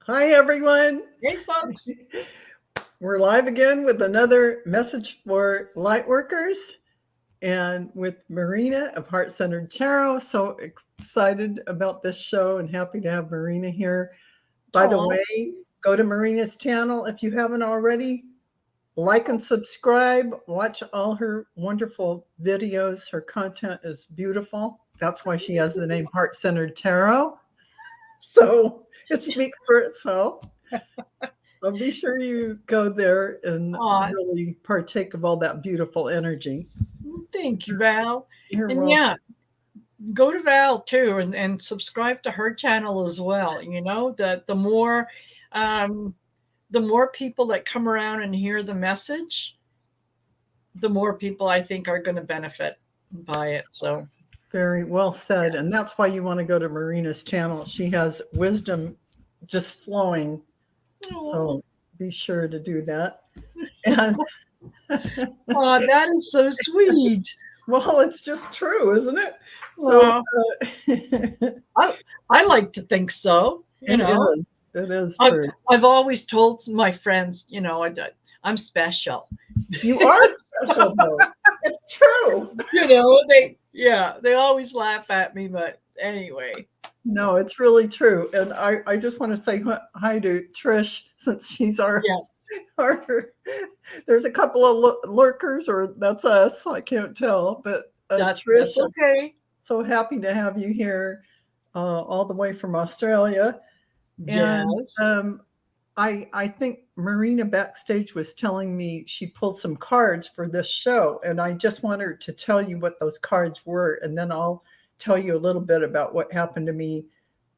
Hi, everyone. Hey, folks. We're live again with another message for Lightworkers and with Marina of Heart Centered Tarot. So excited about this show and happy to have Marina here. By the Oh, way, go to Marina's channel if you haven't already. Like and subscribe. Watch all her wonderful videos. Her content is beautiful. That's why she has the name Heart Centered Tarot. So it speaks for itself. So be sure you go there and aw, really partake of all that beautiful energy. thank you, Val. You're And welcome. yeah, go to Val too and subscribe to her channel as well. You know, um, the more people that come around and hear the message, the more people I think are going to benefit by it. So, Very well said. And that's why you want to go to Marina's channel. She has wisdom just flowing. oh, So be sure to do that. And that is so sweet. well, it's just true, isn't it? So Aw, uh, I, I like to think so. You it know, is. It is I've, true. I've always told my friends, I'm special. You are special, though. It's true. They always laugh at me, but anyway. No, it's really true. And I just want to say hi to Trish since she's Yes, our there's a couple of lurkers, or that's us. I can't tell. But Trish, that's okay. so happy to have you here all the way from Australia. And Yes. I think Marina backstage was telling me she pulled some cards for this show, and I just want her to tell you what those cards were, and then I'll tell you a little bit about what happened to me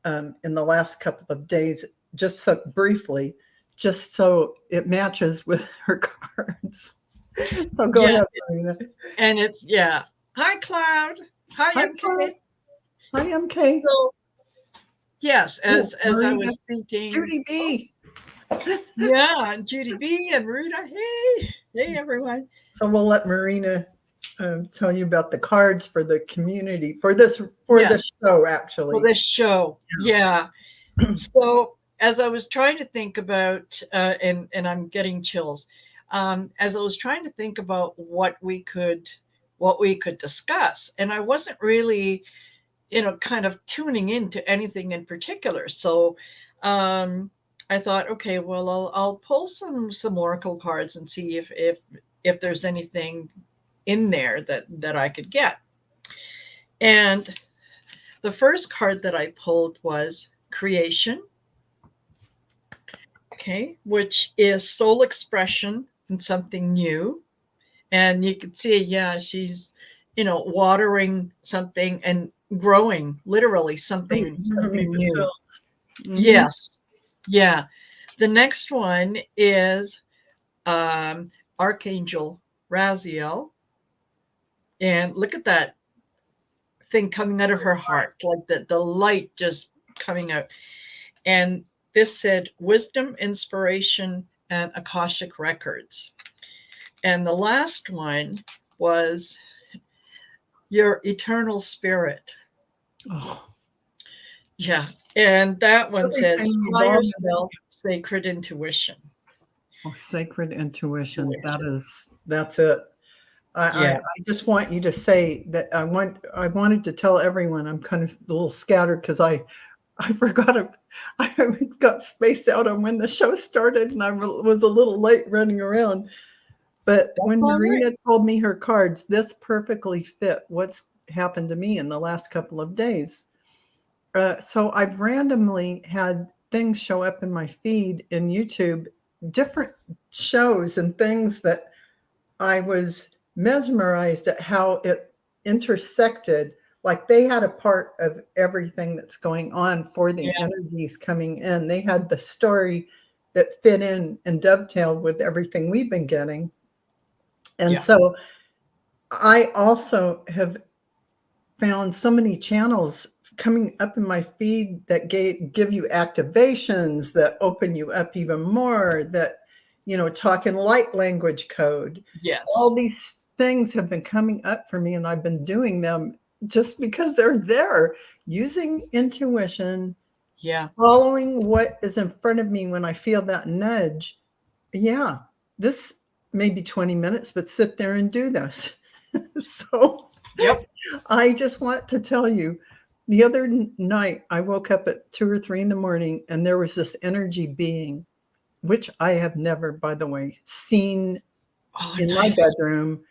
in the last couple of days, just so briefly, just so it matches with her cards. So go Yeah. ahead, Marina. And yeah. Hi, Cloud. Hi, Hi, Cloud. MK. Hi, MK. So, yes, Oh, as I Marina. was thinking, Judy B. yeah, and Judy B and Ruta. Hey, everyone. So we'll let Marina tell you about the cards for the community for Yes, this show, for actually. this show. Yeah. So, as I was trying to think about, and I'm getting chills, as I was trying to think about what we could discuss, and I wasn't really, kind of tuning into anything in particular. So, um, I thought, okay, well, I'll pull some oracle cards and see if there's anything in there that I could get. And the first card that I pulled was creation. Okay, which is soul expression and something new. And you can see, yeah, she's, watering something and growing literally You're giving me something the new. chills. Hmm. Yes. Yeah. The next one is Archangel Raziel. And look at that thing coming out of her heart, like the light just coming out. And this said wisdom, inspiration, and Akashic records. And the last one was your eternal spirit. Oh, Yeah. And that one says everything you've higher all been. self, sacred intuition. Oh, sacred intuition. Intuition. That's it. Yeah. I just want you to say that I wanted to tell everyone I'm kind of a little scattered because I forgot I got spaced out on when the show started and I was a little late running around. But That's when all right. Marina told me her cards, this perfectly fit what's happened to me in the last couple of days. So I've randomly had things show up in my feed in YouTube, different shows and things that I was mesmerized at how it intersected. Like they had a part of everything that's going on for the Yeah. energies coming in. They had the story that fit in and dovetailed with everything we've been getting. And Yeah. so I also have found so many channels coming up in my feed that give you activations that open you up even more, that, talking light language code. Yes. All these things have been coming up for me, and I've been doing them just because they're there, using intuition Yeah. Following what is in front of me when I feel that nudge. Yeah, this may be 20 minutes, but sit there and do this. So Yep. I just want to tell you, the other night I woke up at 2 or 3 in the morning and there was this energy being, which I have never, by the way, seen Oh, in my nice. bedroom,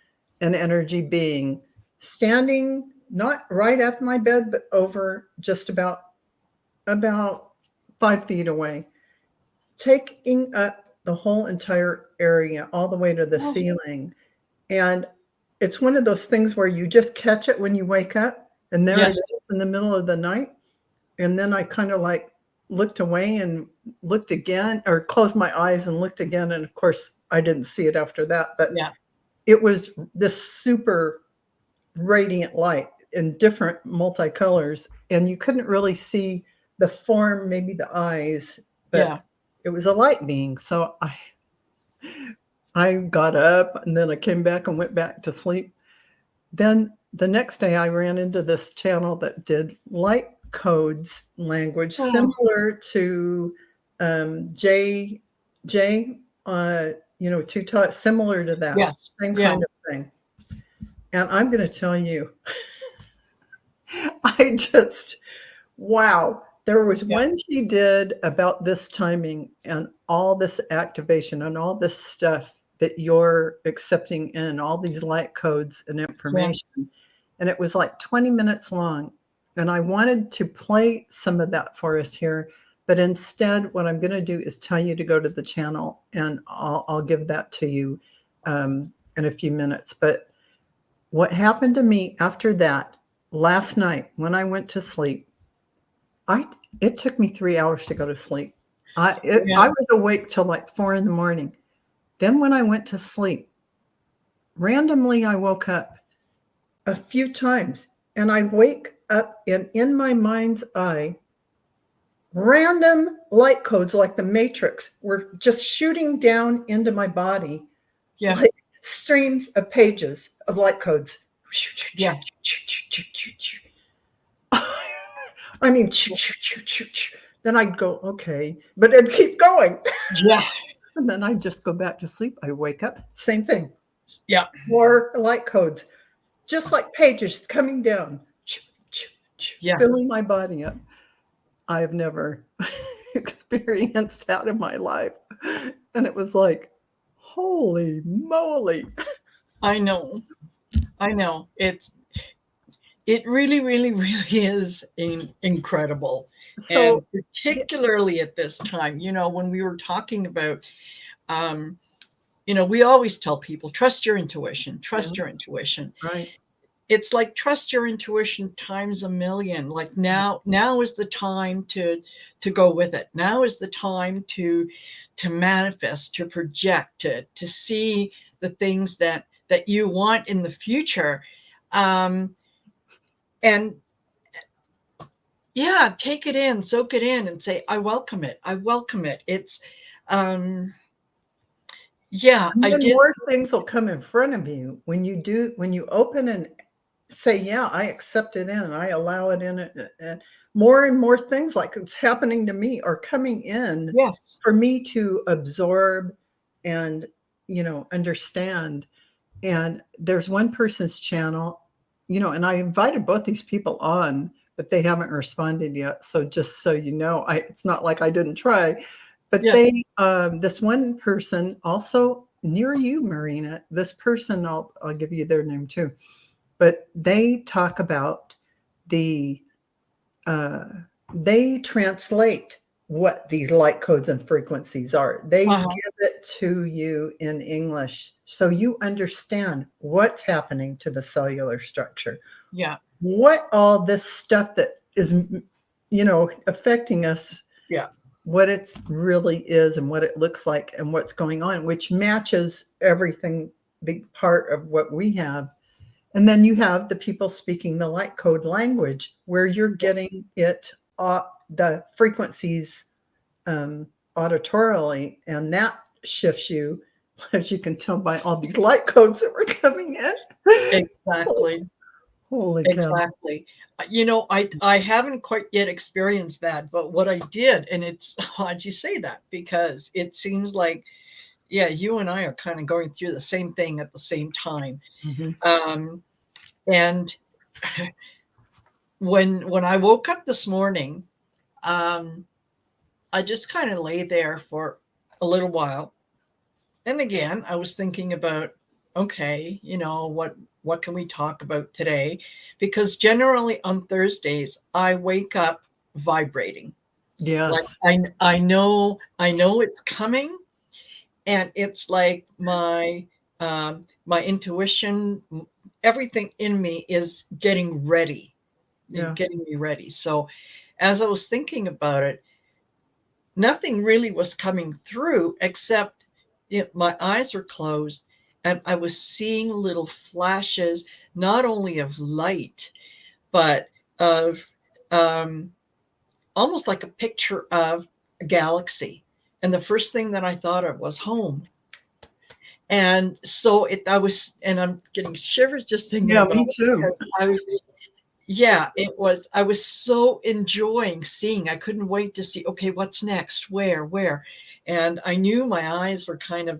an energy being standing not right at my bed, but over just about 5 feet away, taking up the whole entire area all the way to the Oh, ceiling. And it's one of those things where you just catch it when you wake up, and there it yes. is in the middle of the night. And then I kind of like looked away and looked again, or closed my eyes and looked again. And of course, I didn't see it after that, but Yeah. it was this super radiant light in different multicolors. And you couldn't really see the form, maybe the eyes, but Yeah. it was a light being. So I got up and then I came back and went back to sleep. Then the next day I ran into this channel that did light codes language Oh, similar to J J similar to that yes. same Yeah. kind of thing. And I'm going to tell you, I just wow. There was Yeah. one she did about this timing and all this activation and all this stuff that you're accepting in, all these light codes and Yeah. information. And it was like 20 minutes long. And I wanted to play some of that for us here. But instead, what I'm going to do is tell you to go to the channel and I'll give that to you in a few minutes. But what happened to me after that last night when I went to sleep, I it took me 3 hours to go to sleep. I Yeah. was awake till, like, 4 in the morning. Then when I went to sleep, randomly, I woke up a few times, and I'd wake up, and in my mind's eye, random light codes like the Matrix were just shooting down into my body Yeah. like streams of pages of light codes. Yeah. I mean, then I'd go, okay, but it'd keep going. Yeah. And then I'd just go back to sleep. I wake up, same thing. Yeah. More light codes, just like pages coming down, Yeah. filling my body up. I've never experienced that in my life. And it was like, holy moly. I know. I know. It really, really, really is incredible. And So, yeah, particularly at this time, when we were talking about, um, we always tell people, trust your intuition, yeah, trust your intuition. right. It's like trust your intuition times a million. Like now is the time to go with it. Now is the time to manifest, to project, to see the things that you want in the future. And yeah, take it in, soak it in, and say, I welcome it. I welcome it. It's yeah, And I then did. more things will come in front of you when you open and say, "Yeah, I accept it in, and I allow it in," and more things like it's happening to me are coming in Yes. for me to absorb and, understand. And there's one person's channel, and I invited both these people on, but they haven't responded yet. So just so you know, it's not like I didn't try, but Yeah. this one person also near you, Marina, this person, I'll give you their name too, but they talk about the, uh, they translate what these light codes and frequencies are. They Uh-huh. give it to you in English so you understand what's happening to the cellular structure, Yeah. what all this stuff that is, affecting us, Yeah. what it's really is and what it looks like and what's going on, which matches everything, big part of what we have. And then you have the people speaking the light code language where you're getting it, the frequencies um, auditorily, and that shifts you, as you can tell by all these light codes that were coming in. Exactly. Holy cow. Exactly. I haven't quite yet experienced that, but what I did, and it's odd you say that because it seems like, yeah, you and I are kind of going through the same thing at the same time. Mhm. And when I woke up this morning, um, I just kind of lay there for a little while. And again, I was thinking about, okay, what can we talk about today? Because generally on Thursdays, I wake up vibrating. Like Yes. I know it's coming, and it's like my intuition, everything in me is getting ready, Yeah. getting me ready. So as I was thinking about it, nothing really was coming through except my eyes were closed and I was seeing little flashes, not only of light, but of um, almost like a picture of a galaxy. And the first thing that I thought of was home. And so and I'm getting shivers just thinking Yeah, about me it too. because yeah, I was so enjoying seeing. I couldn't wait to see, okay, what's next? Where? And I knew my eyes were kind of,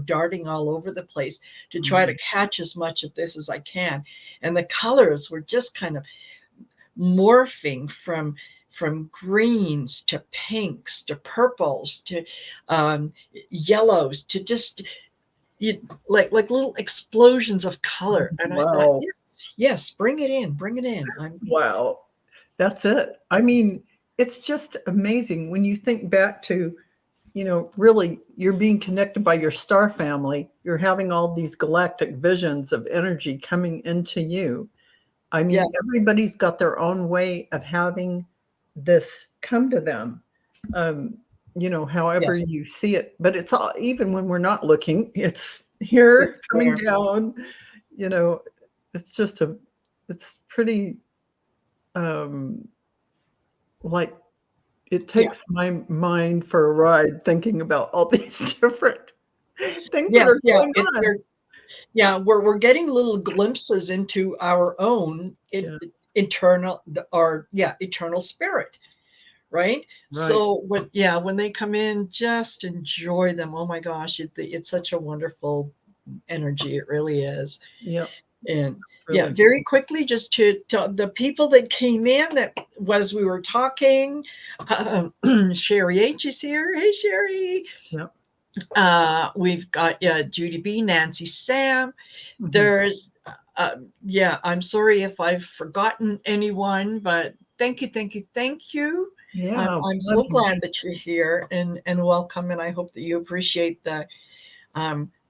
darting all over the place to try to Mhm. catch as much of this as I can. And the colors were just kind of morphing from greens to pinks to purples to yellows to just like little explosions of color. And I thought, Wow. yes, yes, bring it in. Wow. That's it. I mean, it's just amazing when you think back to, really you're being connected by your star family. You're having all these galactic visions of energy coming into you. I mean, Yes, everybody's got their own way of having this come to them. Um, however yes, you see it, but it's all, even when we're not looking, it's here it's coming there. down, you know, it's just it's pretty, um, like it Yeah. takes my mind for a ride thinking about all these different things that Yes, are yeah, going on. we're getting little glimpses into our own Yeah, eternal spirit, right? right. So when they come in, just enjoy them. Oh my gosh, it's such a wonderful energy. It really is. Yeah, And yeah, really. very quickly, just to the people that came in that was we were talking, Sherry H is here. Hey, Sherry. Yeah. We've got Judy B, Nancy, Sam. Mhm. There's I'm sorry if I've forgotten anyone, but thank you, thank you, thank you. Yeah, we I'm love so you. glad that you're here and welcome, and I hope that you appreciate the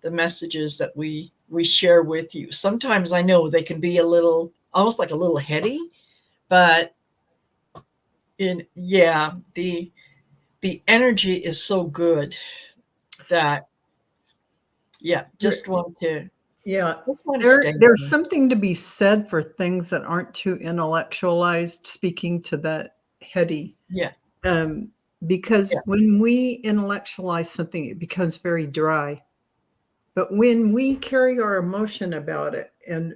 messages that we share with you. Sometimes I know they can be a little, almost like a little heady, but the energy is so good that There- Yeah, just want to there stay there's here. something to be said for things that aren't too intellectualized, speaking to that heady, Yeah, um, because yeah, when we intellectualize something, it becomes very dry. But when we carry our emotion about it and,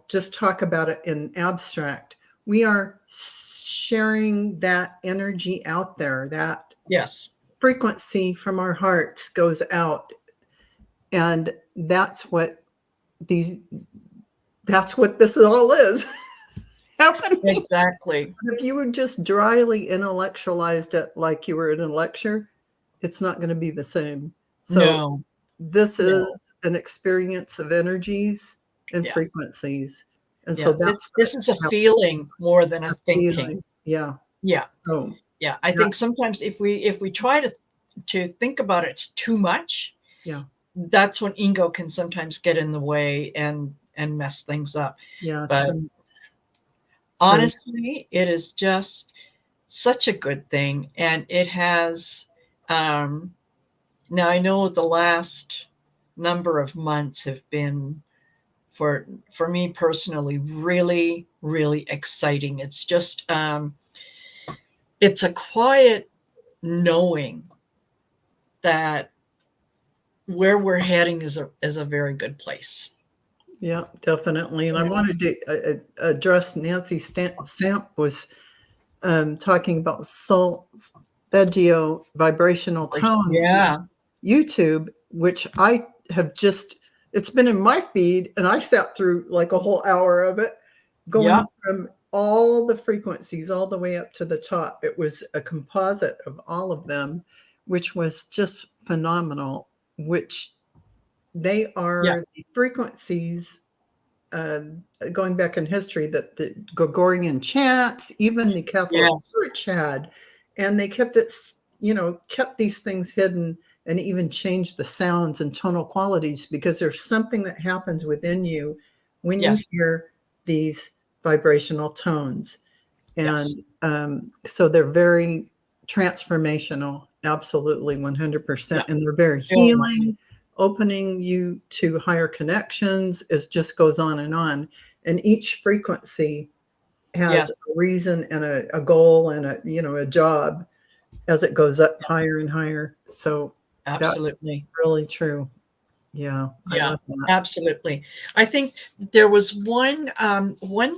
just talk about it in abstract, we are sharing that energy out there. That yes. frequency from our hearts goes out, and these that's what this all is happening. Exactly. If you were just dryly intellectualized it like you were in a lecture, it's not gonna be the same. So, No, this no. is an experience of energies and Yeah, frequencies, and so yeah. This that's this is a what feeling more than a a thinking. feeling. Yeah. Yeah, So, yeah. I that think sometimes if we try to think about it too much, yeah. that's when ego can sometimes get in the way and mess things up. Yeah, But true, true. honestly, it is just such a good thing, and it has um now I know the last number of months have been for me personally really really exciting. It's just it's a quiet knowing that where we're heading is a very good place. Yeah, definitely. And I Yeah. wanted to address Nancy Samp was talking about solfeggio vibrational tones Yeah. on YouTube, which I have just, it's been in my feed and I sat through like a whole hour of it, Yeah. going from all the frequencies all the way up to the top. It was a composite of all of them, which was just phenomenal, which they Yeah. are the frequencies uh, going back in history that the Gregorian chants, even the Catholic Yes. Church had, and they kept it, kept these things hidden and even changed the sounds and tonal qualities because there's something that happens within you when you Yes. hear these vibrational tones. Yes. And so they're very transformational, absolutely 100%. Yeah. And they're very Very much. healing, opening you to higher connections. It just goes on. And each frequency has Yes. a reason and a goal and a job as it goes up higher and higher. So that's Absolutely. really true. Yeah, I Yeah, love that. absolutely. I think there was one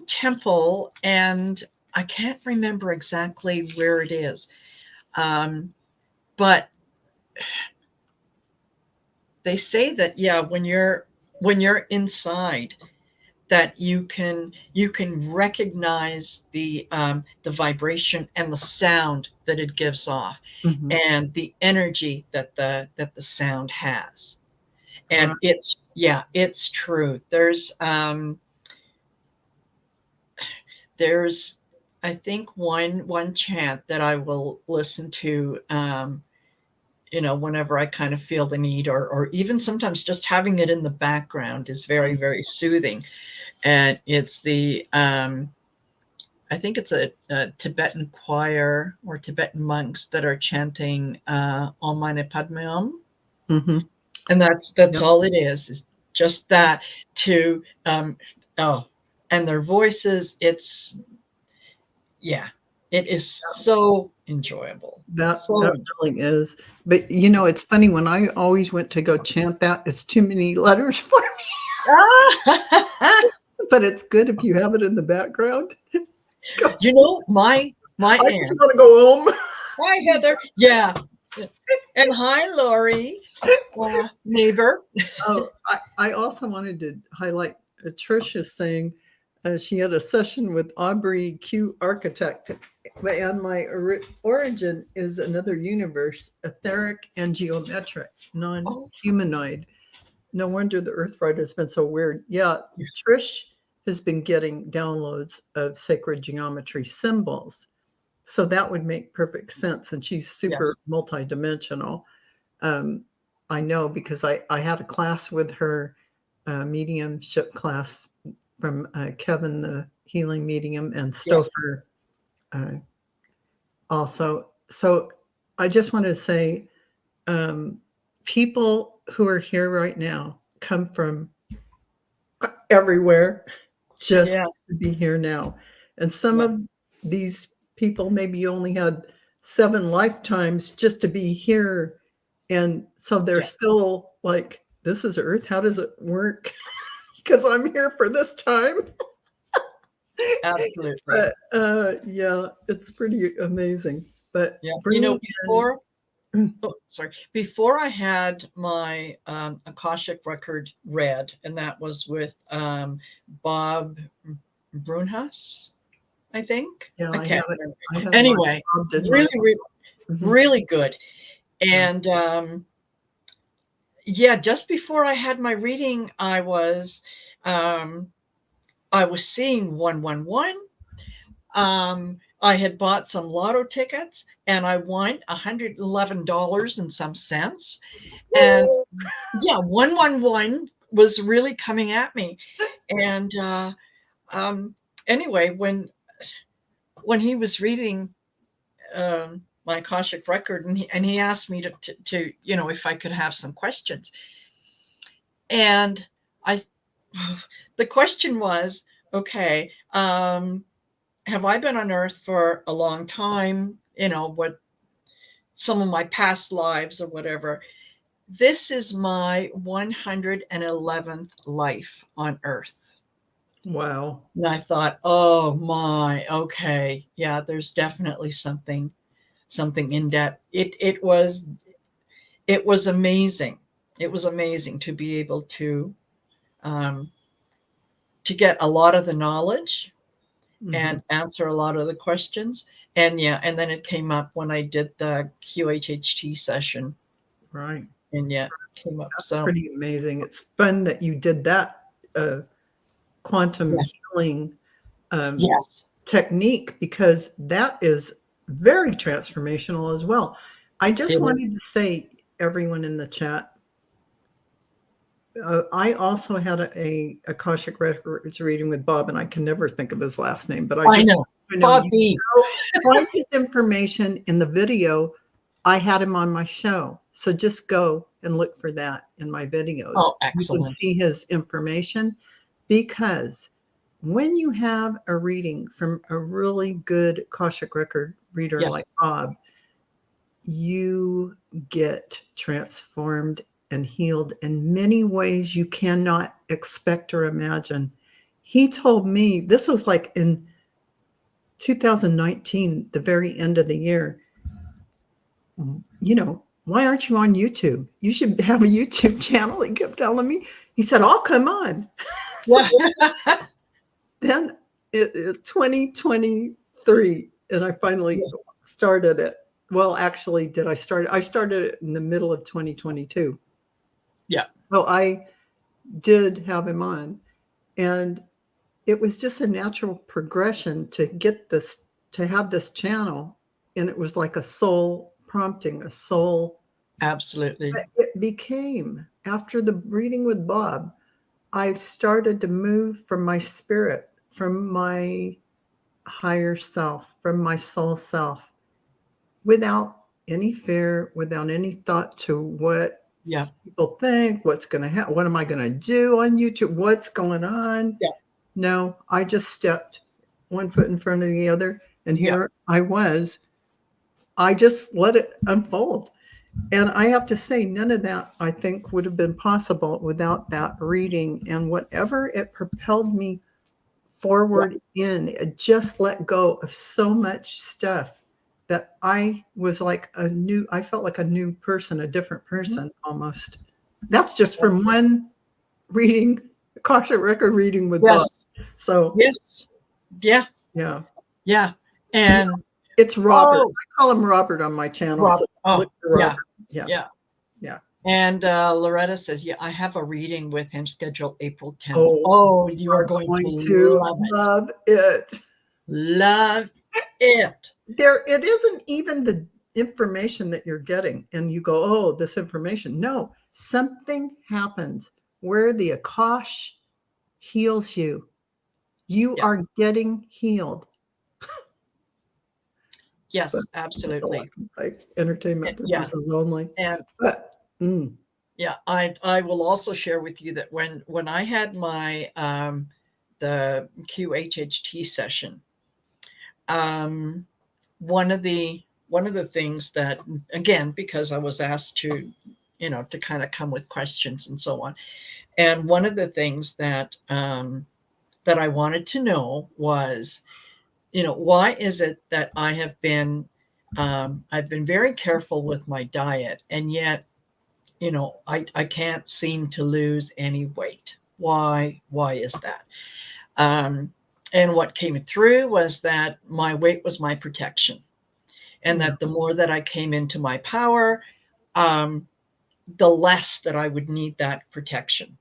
temple, and I can't remember exactly where it is, but they say that yeah, when you're inside, that you can recognize the vibration and the sound that it gives off, Mhm. and the energy that the sound has. And Right. it's true. There's I think one chant that I will listen to, whenever I kind of feel the need, or even sometimes just having it in the background is very, very soothing. And it's I think it's a Tibetan choir or Tibetan monks that are chanting Om Mani Padme Hum. Mhm. And that's Yep. all it is just that to oh, and their voices, yeah, it is so enjoyable. That So really is. But, it's funny when I always went to go chant that, it's too many letters for me, ah! but it's good if you have it in the background. Go My I just aunt. wanna go home. Hi, Heather. Yeah. And hi, Lori, neighbor. Oh, I also wanted to highlight, Tricia saying, she had a session with Aubrey Q Architect, and my origin is another universe, etheric and geometric, Oh, non-humanoid. No wonder the Earth ride has been so weird. Yeah, Trish has been getting downloads of sacred geometry symbols. So that would make perfect sense. And she's super yes. multidimensional. Um, I know because I had a class with her, mediumship class from Kevin, the healing medium, and Yes. Stouffer uh, also. So I just wanted to say, um, people who are here right now come from everywhere just Yes. to be here now. And some of Yes. these people maybe only had 7 lifetimes just to be here. And so they're Yes. still like, this is Earth. How does it work? Because I'm here for this time. Absolutely. But yeah, it's pretty amazing. But Yeah. bringing Before in, oh, sorry. Before I had my Akashic record read, and that was with Bob Brunhus, I think. yeah, I can't remember. I have mine. Anyway, Bob did really, mine. really, Mhm. really good. Yeah. And yeah, just before I had my reading, um, I was seeing 111. I had bought some lotto tickets, and I won $111 and some cents. And Woo! yeah, 111 was really coming at me. And um, anyway, when he was reading my Akashic record, and he asked me to if I could have some questions, and I the question was, okay, have I been on Earth for a long time? What some of my past lives or whatever. this is my 111th life on Earth. Wow. And I thought, oh my, okay, yeah, there's definitely something in that. It was amazing. It was amazing to be able um, to get a lot of the knowledge and answer a lot of the questions. And yeah, and then it came up when I did the QHHT session. Right. And yeah, it came up. That's So pretty amazing. It's fun that you did that quantum yeah. healing Yes. technique, because that is very transformational as well. I just It is. wanted to say, everyone in the chat, I also had a Akashic Records reading with Bob, and I can never think of his last name, but I know. Bobby. Find his information in the video. I had him on my show. So just go and look for that in my videos. Oh, You excellent. can see his information, because when you have a reading from a really good Akashic Record reader Yes. like Bob, you get transformed and healed in many ways you cannot expect or imagine. He told me, this was like in 2019, the very end of the year, you know, why aren't you on YouTube? You should have a YouTube channel. He kept telling me. He said, I'll come on. So then 2023, and I finally started it. Well, actually, did I start? I started it in the middle of 2022. Yeah. So I did have him on, and it was just a natural progression to get this, to have this channel. And it was like a soul prompting, a soul. Absolutely. It became, after the reading with Bob, I started to move from my spirit, from my higher self, from my soul self, without any fear, without any thought to what people think, what's going to happen, what am I going to do on YouTube, what's going on. Yeah. No, I just stepped one foot in front of the other, and here I was. I just let it unfold. And I have to say, none of that, I think, would have been possible without that reading. And whatever it propelled me forward in, it just let go of so much stuff that I was like I felt like a new person, a different person almost. That's just from one reading, Akashic Record reading with Bob. So yes. Yeah. Yeah. Yeah. And it's Robert. I call him Robert on my channel. Robert. So look for Robert. Yeah. And Loretta says, yeah, I have a reading with him scheduled April 10th. Oh, you are going to love it. Love it. It isn't even the information that you're getting and you go, oh, this information. No, something happens where the Akash heals you. You are getting healed. Yes, absolutely. That's all I can say. Entertainment purposes only. And yeah, I will also share with you that when I had my the QHHT session, one of the things that, again, because I was asked to, to kind of come with questions and so on, and one of the things that that I wanted to know was, why is it that I've been very careful with my diet, and yet, I can't seem to lose any weight. Why is that? And what came through was that my weight was my protection, and that the more that I came into my power, the less that I would need that protection.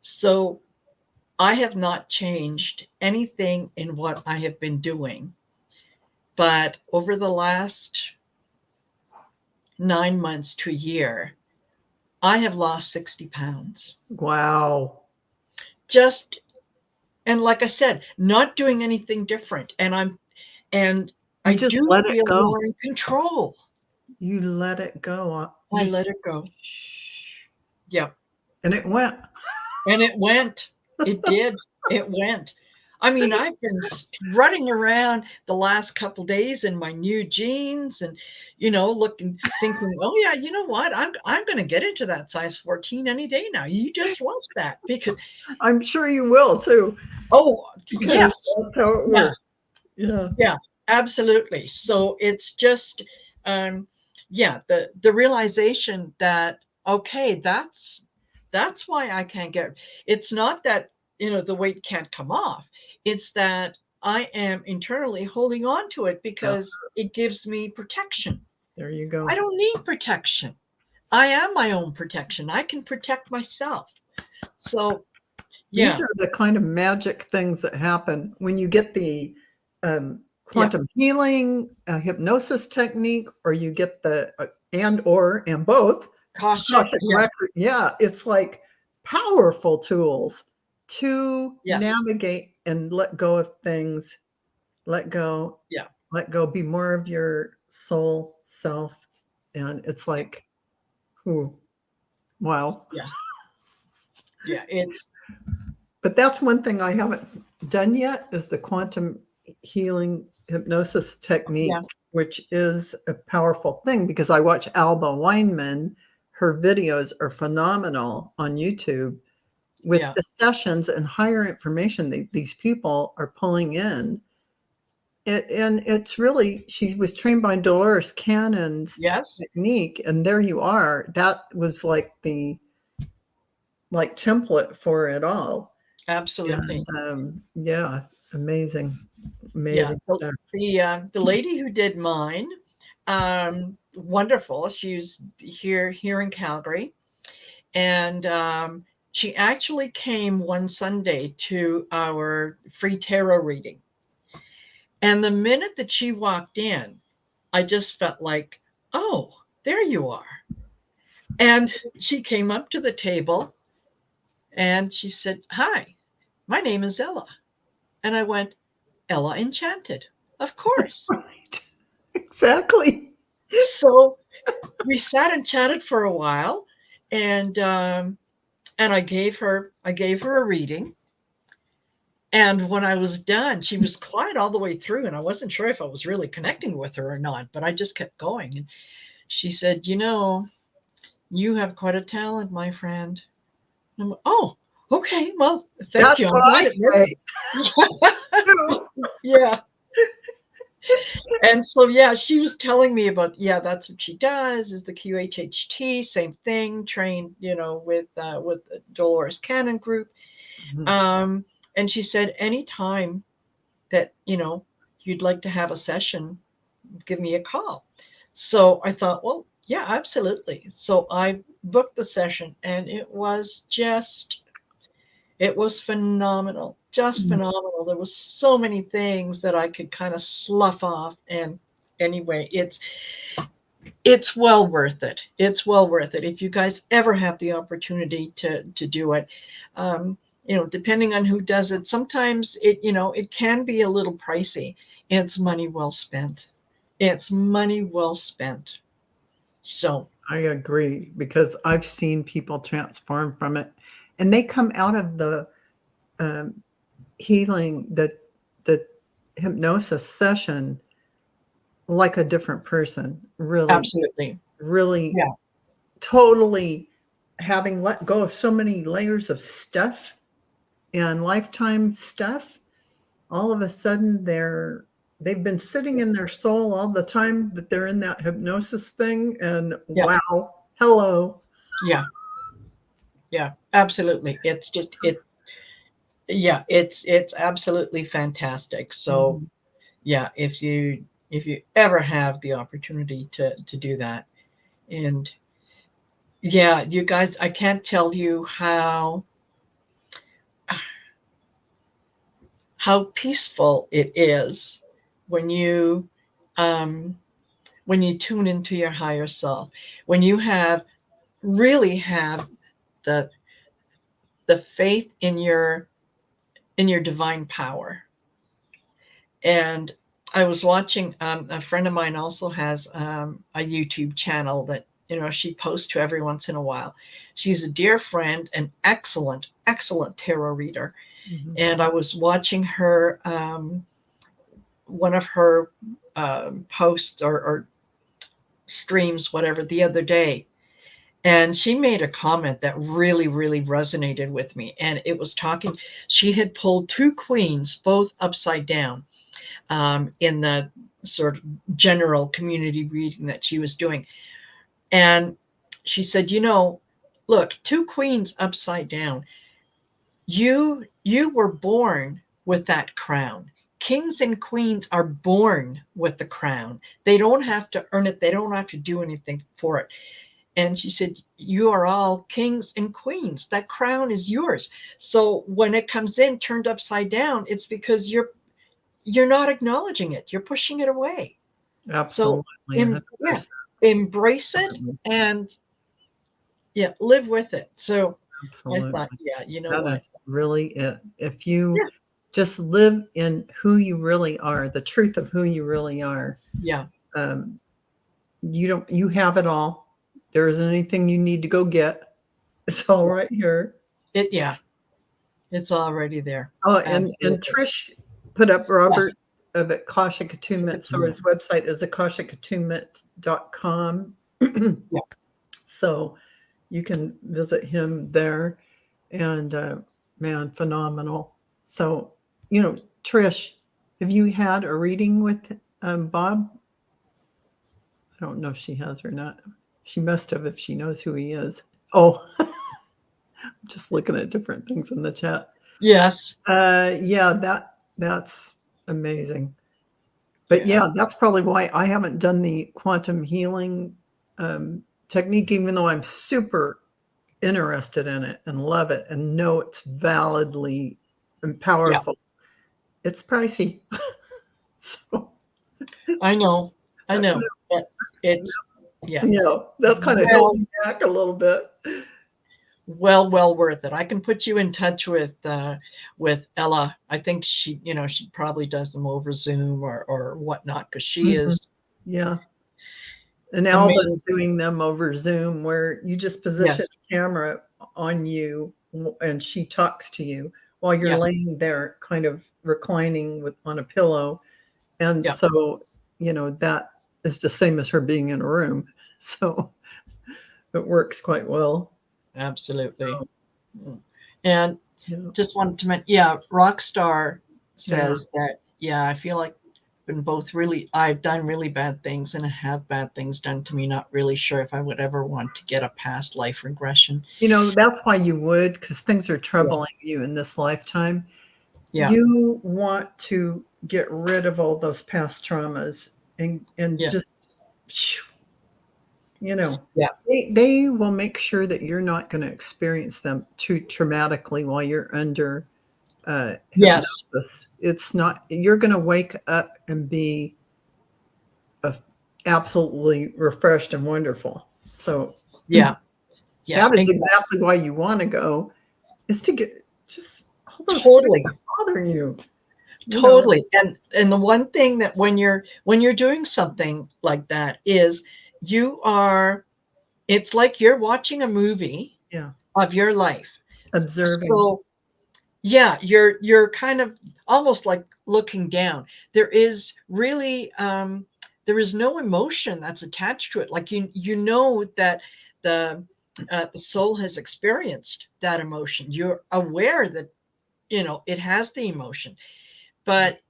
So I have not changed anything in what I have been doing. But over the last 9 months to a year, I have lost 60 pounds. Wow. And like I said, not doing anything different. And I just do let feel it go. more in control. You let it go. I let it go. Yeah. And it went. And it went. It did. It went. I mean, I've been strutting around the last couple days in my new jeans and, thinking, oh yeah, you know what? I'm going to get into that size 14 any day now. You just watch that because, I'm sure you will too, oh because yes, that's how it yeah, works. Yeah. yeah, absolutely. So it's just, yeah, the realization that, okay, that's why I can't get, it's not that, the weight can't come off. It's that I am internally holding on to it Yeah. because it gives me protection. There you go. I don't need protection. I am my own protection. I can protect myself. So, These yeah, are the kind of magic things that happen when you get the yeah, quantum healing, hypnosis technique, or you get the and both Kasha, Akashic yeah, record. Yeah, it's like powerful tools to yes, navigate and let go of things, let go, yeah, be more of your soul self. And it's like, ooh, wow. yeah, yeah. It's But that's one thing I haven't done yet is the quantum healing hypnosis technique, yeah, which is a powerful thing because I watch Alba Weinman. Her videos are phenomenal on YouTube with yeah, the sessions and higher information that these people are pulling in. And it's really, she was trained by Dolores Cannon's yes, technique, and there you are. That was like the template for it all. absolutely. And, yeah, amazing, Yeah, amazing the stuff. the lady who did mine, wonderful. She's here in Calgary, and she actually came one Sunday to our free tarot reading. And the minute that she walked in, I just felt like, oh, there you are. And she came up to the table and she said, "Hi, my name is Ella." And I went, "Ella Enchanted, of course." Right. Exactly. So we sat and chatted for a while, and I gave her a reading. And when I was done, she was quiet all the way through, and I wasn't sure if I was really connecting with her or not, but I just kept going. And she said, you have quite a talent, my friend." I'm like, "Oh, okay, well, thank That's you. I'm what glad I it say worked." too. Yeah. And so, yeah, she was telling me about, yeah, that's what she does is the QHHT, same thing, trained, with the Dolores Cannon group. Mhm. Um, and she said, anytime that, you'd like to have a session, give me a call. So I thought, well, yeah, absolutely. So I booked the session and it was phenomenal, just Mhm. phenomenal. There was so many things that I could kind of slough off. And anyway, it's well worth it. It's well worth it. If you guys ever have the opportunity to do it, depending on who does it, sometimes it can be a little pricey. It's money well spent. It's money well spent. So, I agree because I've seen people transform from it, and they come out of the um, healing, the hypnosis session like a different person. Really, absolutely. really, Yeah. totally having let go of so many layers of stuff and lifetime stuff. All of a sudden, they've been sitting in their soul all the time that they're in that hypnosis thing, and Yeah. wow, hello. Yeah. Yeah. Absolutely. It's absolutely fantastic. So, Mhm. yeah, if you ever have the opportunity to do that. And yeah, you guys, I can't tell you how peaceful it is when you um when you tune into your higher self, when you really have the faith in your divine power. And I was watching, a friend of mine also has a YouTube channel that, she posts to every once in a while. She's a dear friend, an excellent, excellent tarot reader. Mhm. and I was watching her, one of her posts or streams, whatever, the other day. And she made a comment that really, really resonated with me. And it was talking, she had pulled two queens, both upside down, in the sort of general community reading that she was doing. And she said, look, two queens upside down. You were born with that crown. Kings and queens are born with the crown. They don't have to earn it. They don't have to do anything for it. And she said, you are all kings and queens. That crown is yours. So when it comes in turned upside down, it's because you're not acknowledging it. You're pushing it away. So Absolutely. 100%. embrace it and live with it. So I Absolutely. thought, That what? is really it. If you just live in who you really are, the truth of who you really are, Yeah. you have it all. There isn't anything you need to go get. It's all right here. It's already there. Oh, and Trish put up Robert of Akashic Attunement. So his website is akashicattunement.com. So you can visit him there. And man, phenomenal. So, Trish, have you had a reading with Bob? I don't know if she has or not. She must have if she knows who he is. Oh, I'm just looking at different things in the chat. Yes. That's amazing. But that's probably why I haven't done the quantum healing technique, even though I'm super interested in it and love it and know it's validly and powerful. It's pricey. So I know. But it's that's kind of held me back a little bit. Well worth it. I can put you in touch with Ella. I think she probably does them over Zoom or whatnot, because she is And Alba's doing them over Zoom, where you just position the camera on you and she talks to you while you're laying there kind of reclining on a pillow. And so, that is the same as her being in a room. So it works quite well. Absolutely. So, and just wanted to mention, Rockstar says that, I feel like I've done really bad things and have bad things done to me. Not really sure if I would ever want to get a past life regression. That's why you would, because things are troubling you in this lifetime. You want to get rid of all those past traumas and just, they will make sure that you're not going to experience them too traumatically while you're under hypnosis. It's not, you're going to wake up and be absolutely refreshed and wonderful. So that is exactly why you want to go, is to get just all those things that bother you. Totally. And the one thing that when you're doing something like that is it's like you're watching a movie of your life. Observing. So you're kind of almost like looking down. There is really there is no emotion that's attached to it. Like that the soul has experienced that emotion. You're aware that it has the emotion, but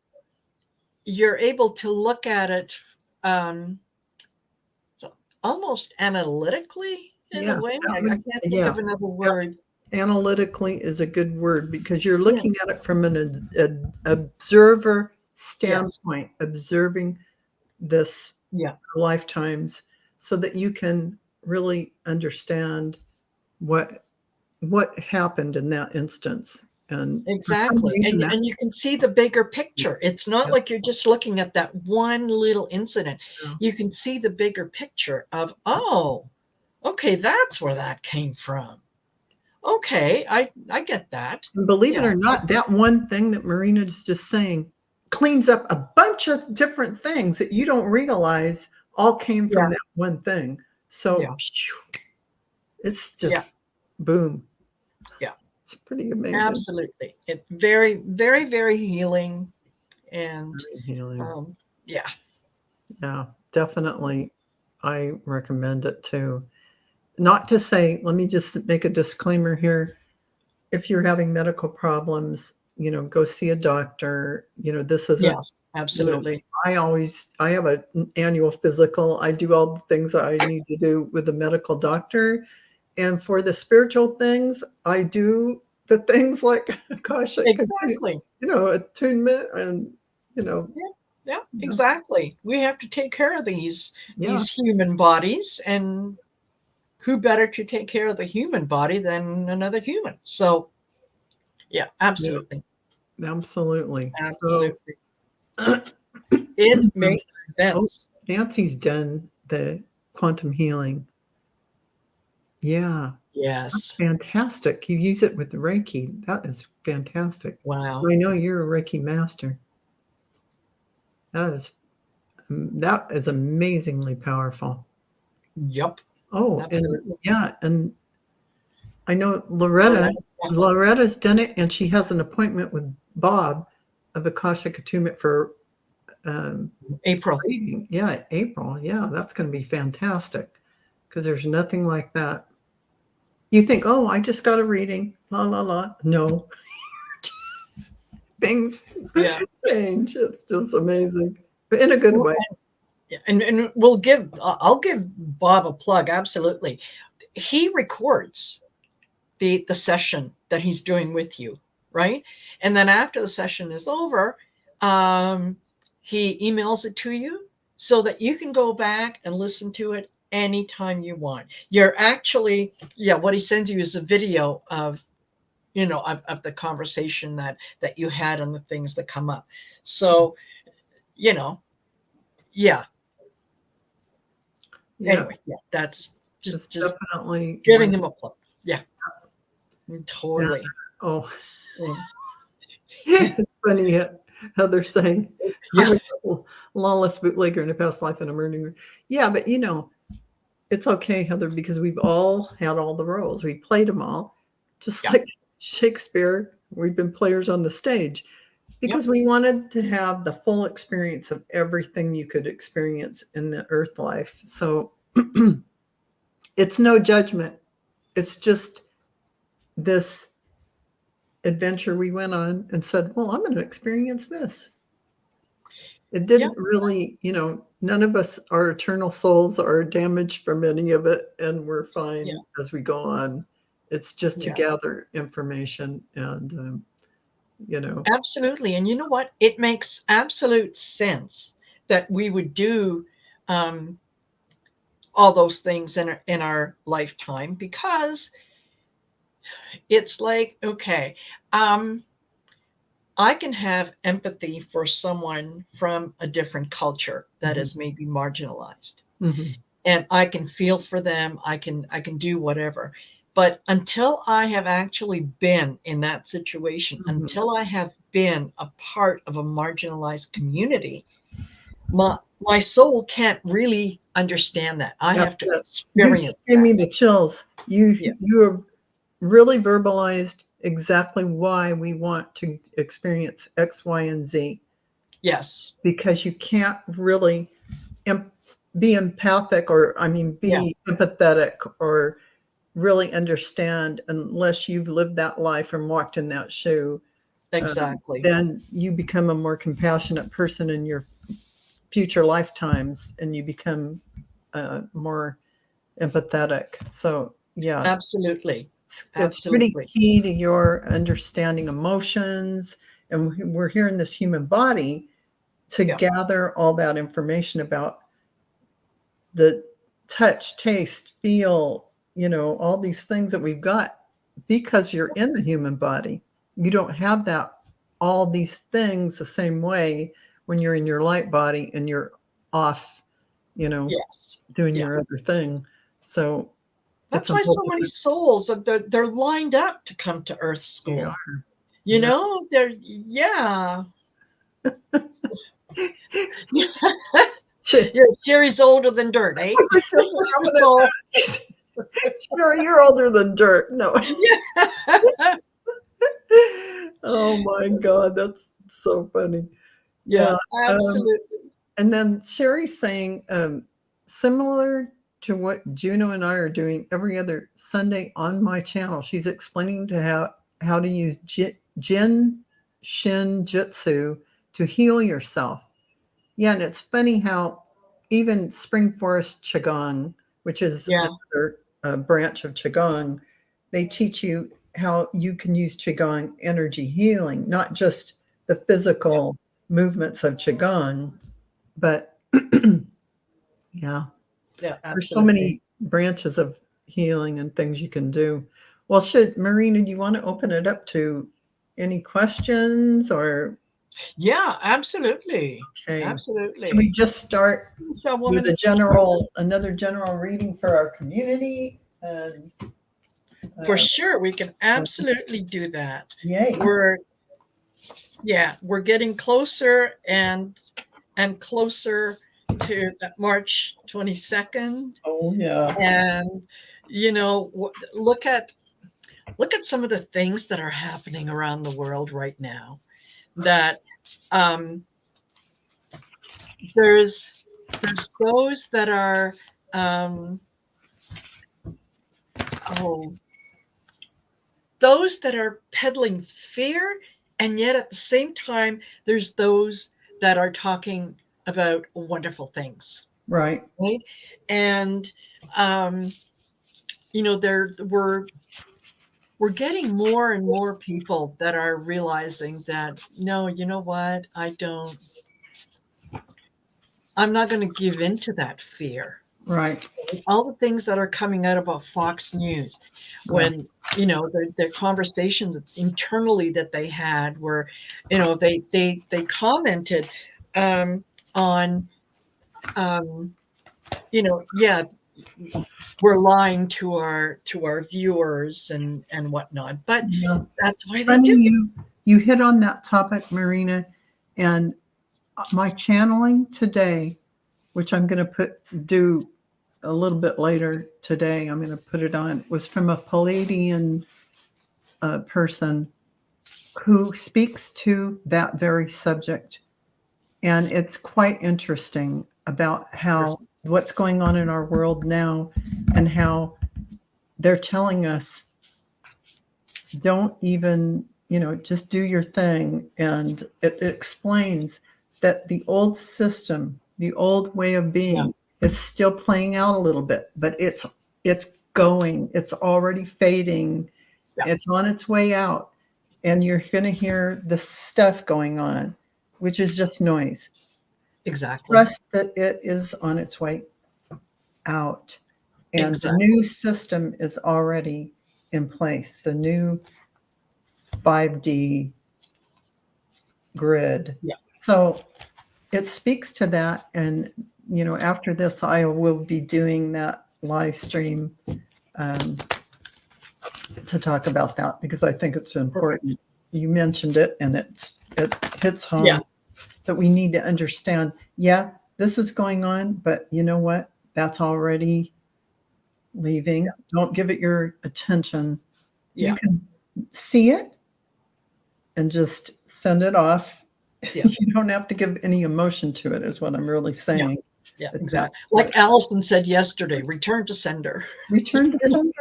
you're able to look at it so almost analytically in a way. I can't think of another word. Analytically is a good word, because you're looking at it from an observer standpoint, observing this lifetimes, so that you can really understand what happened in that instance. And exactly. And you can see the bigger picture. It's not like you're just looking at that one little incident. You can see the bigger picture of, okay, that's where that came from. Okay, I get that. And believe it or not, that one thing that Marina is just saying cleans up a bunch of different things that you don't realize all came from that one thing. So it's just boom. Yeah. It's pretty amazing. Absolutely. It's very, very, very healing. And Very healing. yeah. Yeah, definitely. I recommend it too. Not to say, let me just make a disclaimer here. If you're having medical problems, go see a doctor. This isn't, Yes, absolutely. I have an annual physical. I do all the things that I need to do with a medical doctor. And for the spiritual things, I do the things like, gosh, Exactly. attunement and, Yeah, exactly. We have to take care of these yeah. human bodies, and who better to take care of the human body than another human? So, yeah, absolutely. Absolutely. Absolutely. So, It makes oh, sense. Nancy's done the quantum healing. Yeah. That's Yes. fantastic. You use it with the Reiki. That is fantastic. Wow. I know you're a Reiki master. That is amazingly powerful. Yep. Oh, and Absolutely. yeah, and I know Oh, yeah. Loretta's done it, and she has an appointment with Bob of Akashic Attunement for April. reading. Yeah, April. Yeah, that's going to be fantastic because there's nothing like that. You think, oh, I just got a reading, la la la. No, things Yeah. change. It's just amazing, but in a good way. And I'll give Bob a plug. Absolutely. He records the session that he's doing with you, right? And then after the session is over, he emails it to you so that you can go back and listen to it anytime you want. You're actually, what he sends you is a video of the conversation that you had and the things that come up. So, yeah. Anyway, that's just definitely giving him a plug. Yeah, totally. Yeah. Oh, it's funny how they're saying, I was a lawless bootlegger in a past life in a murdering. Yeah, but it's okay, Heather, because we've all had all the roles. We played them all, just like Shakespeare. We've been players on the stage because we wanted to have the full experience of everything you could experience in the earth life. So it's no judgment. It's just this adventure we went on and said, well, I'm going to experience this. It didn't really, none of us, our eternal souls are damaged from any of it, and we're fine as we go on. It's just to gather information and, Absolutely. And you know what? It makes absolute sense that we would do all those things in our lifetime, because it's like, okay, I can have empathy for someone from a different culture that is maybe marginalized. And I can feel for them. I can do whatever. But until I have actually been in that situation, until I have been a part of a marginalized community, my soul can't really understand that. I have to experience. You just gave me the chills. You have really verbalized exactly why we want to experience X, Y, and Z. Yes. Because you can't really be empathic or, be empathetic or really understand unless you've lived that life and walked in that shoe. Exactly. Then you become a more compassionate person in your future lifetimes, and you become more empathetic. So, yeah. Absolutely. It's pretty key to your understanding emotions. And we're here in this human body to gather all that information about the touch, taste, feel, all these things that we've got because you're in the human body. You don't have all these things the same way when you're in your light body and you're off, doing your other thing. So that's why so many souls, they're lined up to come to Earth School. They're Sherry's older than dirt, eh? Sure, you're older than dirt. No. Oh my God, that's so funny. Yeah, Yeah. absolutely. And then Sherry's saying, similar to what Juno and I are doing every other Sunday on my channel, she's explaining to how to use Jin Shin Jitsu to heal yourself. Yeah, and it's funny how even Spring Forest Qigong, which is Yeah, another branch of Qigong, they teach you how you can use Qigong energy healing, not just the yeah, physical movements of Qigong, but yeah, yeah, there's so absolutely. many branches of healing and things you can do. Well, Marina, do you want to open it up to any questions or Yeah, absolutely. okay? Should we Absolutely. just start So with woman, another general reading for our community? And for uh, sure, we can absolutely do that. yay! We're yeah, we're getting closer and closer to that March 22nd. Oh yeah, And look at some of the things that are happening around the world right now. That um, there's those that are um, oh those that are peddling fear, and yet at the same time there's those that are talking about wonderful things, right. right? And um, there we're getting more and more people that are realizing that no, you know what, I'm not going to give in to that fear. Right. All the things that are coming out about Fox News, Yeah. when their conversations internally that they had, where they commented on yeah, we're lying to our viewers and whatnot, but Yeah. that's why they Funny do it. you hit on that topic, Marina, and my channeling today, which I'm going to do a little bit later today. I'm going to put it on. Was from a Palladian person who speaks to that very subject. And it's quite interesting about how what's going on in our world now and how they're telling us don't even, just do your thing. And it explains that the old system, the old way of Yeah, being is still playing out a little bit, but it's going, it's already fading, yeah, it's on its way out. And you're going to hear the stuff going on, which is just noise. exactly, Trust that it is on its way out. And the exactly. new system is already in place. The new 5D grid. Yeah, So it speaks to that. And, after this, I will be doing that live stream um, to talk about that because I think it's perfect. important. You mentioned it and it hits Yeah, home that we need to understand, yeah, this is going on, but you know what? That's already leaving. Don't give it your attention. You yeah, can see it and just send it off. yeah, You don't have to give any emotion to it, is what I'm really yeah, saying. yeah, It's not exactly. Like Allison said yesterday, return to sender. return to sender.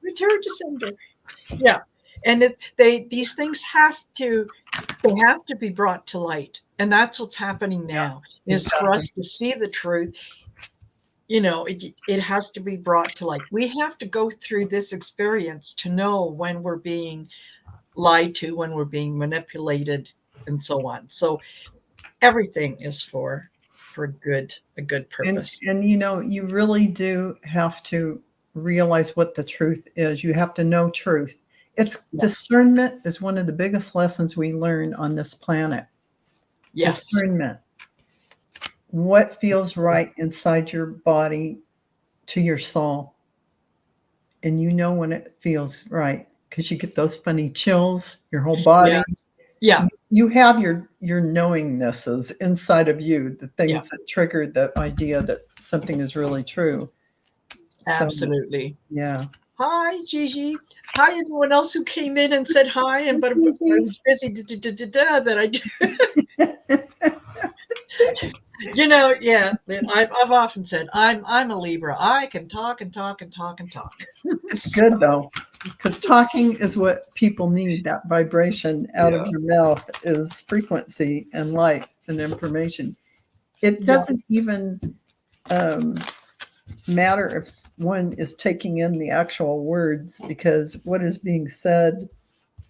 Return to sender. Yeah, and these things have to be brought to light, and that's what's happening Yeah, now. Is for exactly. us to see the truth. It has to be brought to light. We have to go through this experience to know when we're being lied to, when we're being manipulated, and so on. So everything is for a good And purpose. and you really do have to realize what the truth is. You have to know truth. It's Yeah. discernment is one of the biggest lessons we learn on this planet. Yes. Discernment. What feels right inside your body to your soul. And you know when it feels right because you get those funny chills, your whole Yeah. body. Yeah. You have your knowingnesses inside of you, the Yeah. things that triggered the idea that something is really true. So Absolutely. yeah. Hi, Gigi. Hi, everyone else who came in and said hi. And but I was busy that I yeah. I've often said I'm a Libra. I can talk and talk and talk and talk. It's good though, because talking is what people need. That vibration out of your mouth is frequency and light and information. It doesn't even matter if one is taking in the actual words, because what is being said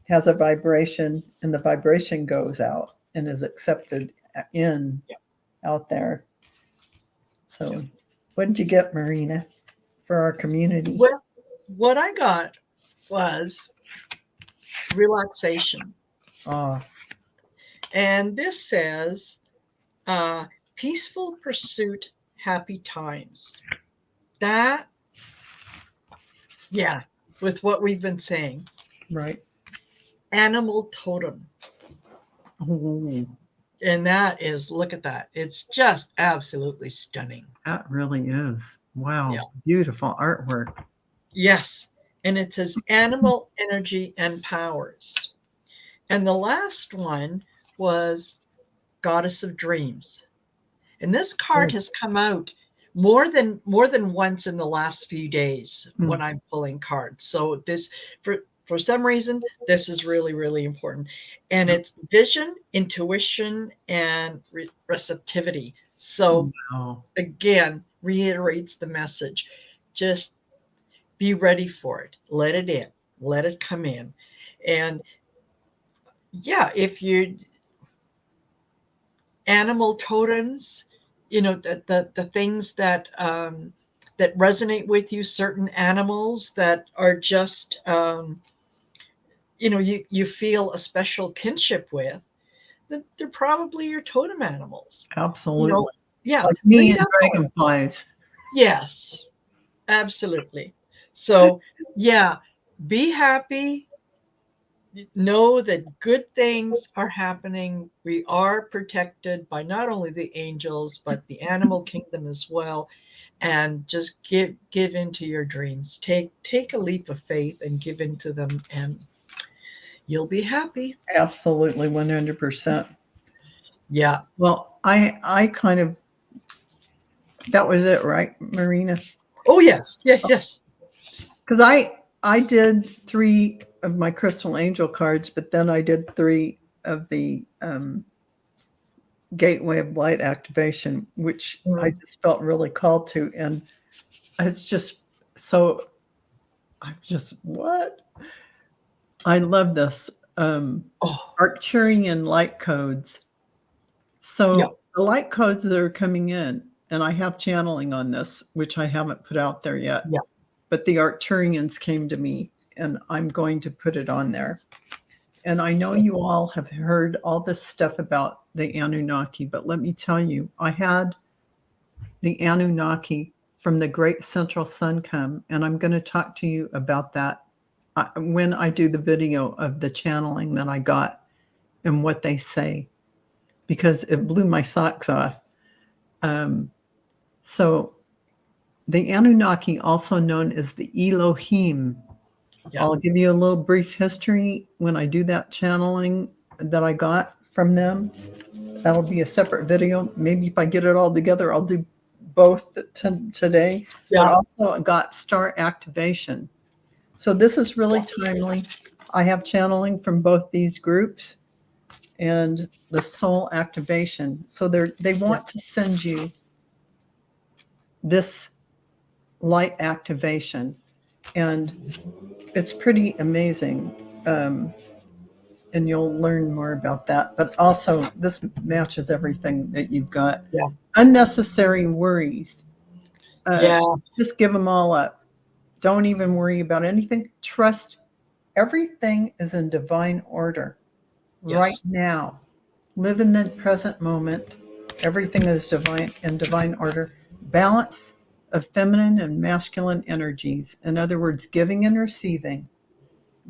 has a vibration, and the vibration goes out and is accepted out there. So, what did you get, Marina, for our community? Well, what I got was relaxation. And this says, peaceful pursuit, happy times. That, with what we've been saying. Right. Animal totem. Oh. And that is, look at that. It's just absolutely stunning. That really is. Wow. Yeah. Beautiful artwork. Yes. And it says animal energy and powers. And the last one was Goddess of Dreams. And this card has come out more than once in the last few days when I'm pulling cards. So this, for some reason, this is really, really important. And it's vision, intuition, and receptivity. So again, reiterates the message. Just be ready for it. Let it in. Let it come in. And if you animal totems, the things that that resonate with you, certain animals that are just you feel a special kinship with, they're probably your totem animals. Absolutely. Yeah. Like me and dragonflies. Yes, absolutely. So be happy. Know that good things are happening. We are protected by not only the angels, but the animal kingdom as well. And just give into your dreams. Take a leap of faith and give into them, and you'll be happy. Absolutely, 100%. Yeah. Well, I kind of, that was it, right, Marina? Oh, yes. Because I did 3 of my crystal angel cards, but then I did 3 of the gateway of light activation, which I just felt really called to. And it's just so, I'm just, what? I love this. Archangel light codes. So the light codes that are coming in, and I have channeling on this, which I haven't put out there yet. Yeah. But the Archangels came to me, and I'm going to put it on there. And I know you all have heard all this stuff about the Anunnaki, but let me tell you, I had the Anunnaki from the Great Central Sun come, and I'm going to talk to you about that when I do the video of the channeling that I got and what they say, because it blew my socks off. So the Anunnaki, also known as the Elohim, I'll give you a little brief history when I do that channeling that I got from them. That'll be a separate video. Maybe if I get it all together, I'll do both today. But also I got star activation. So this is really timely. I have channeling from both these groups and the soul activation. So they want to send you this light activation, and it's pretty amazing. And you'll learn more about that. But also, this matches everything that you've got. Yeah. Unnecessary worries. Just give them all up. Don't even worry about anything. Trust everything is in divine order right now. Live in the present moment. Everything is divine order. Balance of feminine and masculine energies. In other words, giving and receiving.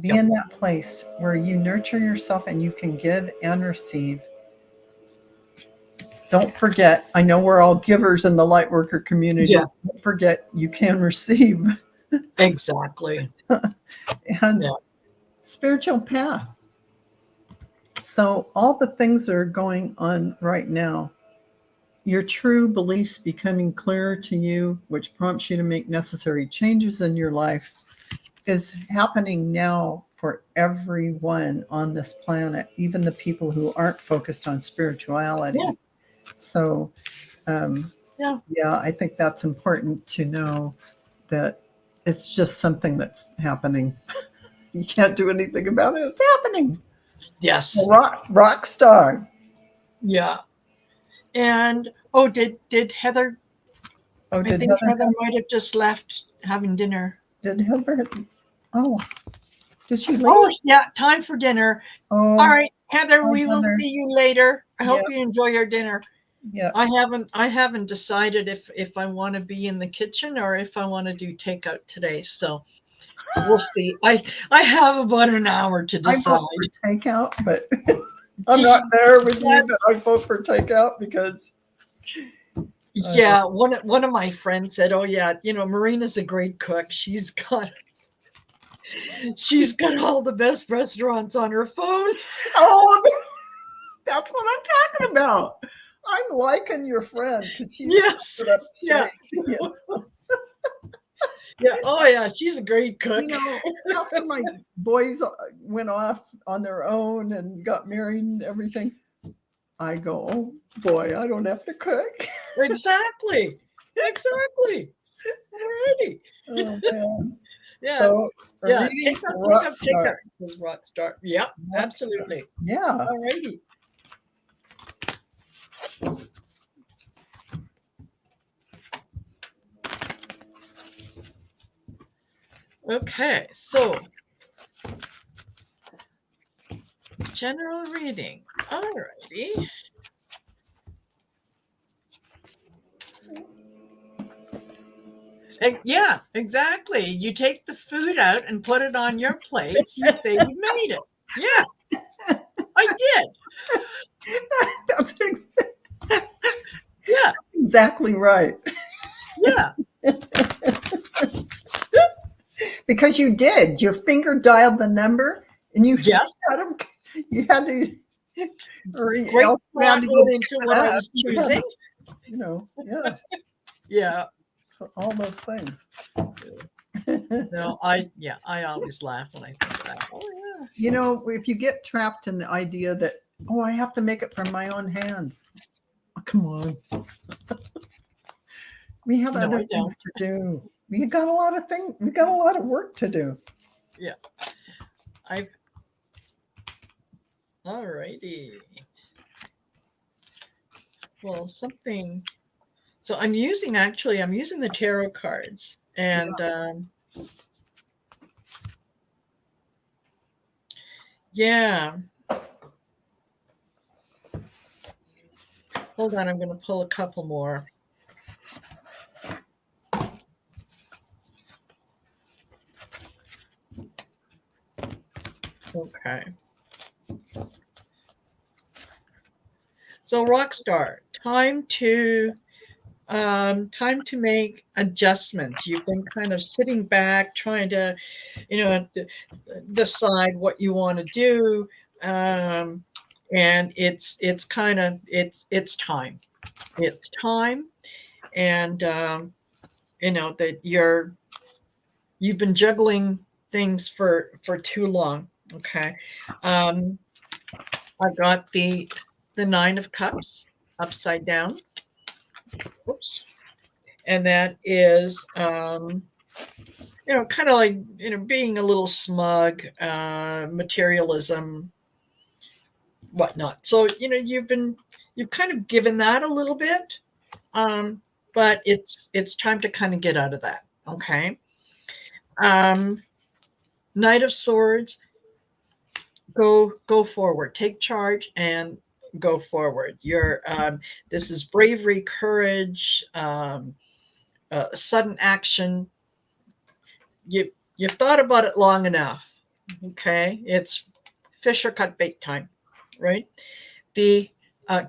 Be in that place where you nurture yourself and you can give and receive. Don't forget, I know we're all givers in the Lightworker community. Don't forget, you can receive. Exactly. And Yeah. spiritual path. So all the things that are going on right now, your true beliefs becoming clearer to you, which prompts you to make necessary changes in your life, is happening now for everyone on this planet, even the people who aren't focused on spirituality. Yeah. So, Yeah. yeah, I think that's important to know that it's just something that's happening. You can't do anything about it. It's happening. Yes. Rock star. Yeah. And oh, did Heather? Oh, I think Heather might have just left having dinner. did Heather? Oh, did she leave? Oh, yeah, time for dinner. Oh, All right, Heather, hi, we will Heather. see you later. I hope Yeah. you enjoy your dinner. Yeah. I haven't decided if I want to be in the kitchen or if I want to do takeout today. So we'll see. I have about an hour to I decide. vote for takeout, but I'm not there with you, but I vote for takeout because yeah, one of my friends said, "Oh yeah, Marina's a great cook. She's got all the best restaurants on her phone." oh, that's what I'm talking about. I'm liking your friend because she's Yes. up Yeah. straight. Yeah. Oh yeah, she's a great cook. After my boys went off on their own and got married and everything, I go, oh boy, I don't have to cook. Exactly. Alrighty. Oh man. Yeah. So Yeah. reading Take up Rockstar. says Rockstar. Yep. Absolutely. Yeah. Alrighty. Okay, so general reading. Alrighty. Yeah, exactly. You take the food out and put it on your plates. You say you made it. Yeah, I did. That's Yeah, exactly right. yeah. Because you did. Your finger dialed the number and Yes. you had to or Great else you had thought to go went into pick what it I up. was choosing. Yeah. Yeah. So all those things. No, I always laugh when I think of that. Oh yeah. If you get trapped in the idea that, oh, I have to make it from my own hand. Oh, come on. We have No, other I don't. things to do. We got a lot of things. We got a lot of work to do. Yeah. Alrighty. Well, something. So I'm using the tarot cards and yeah. Hold on, I'm going to pull a couple more. Okay. So Rockstar, time to make adjustments. You've been kind of sitting back, trying to, decide what you want to do, and it's time. It's time, and that you've been juggling things for too long. Okay. I got the 9 of Cups upside down. Whoops. And that is, kind of like, being a little smug, materialism, whatnot. So, you've kind of given that a little bit, but it's time to kind of get out of that. Okay. Knight of Swords, go forward, take charge and go forward. This is bravery, courage, sudden action. You've thought about it long enough. Okay, it's fish or cut bait time, right? The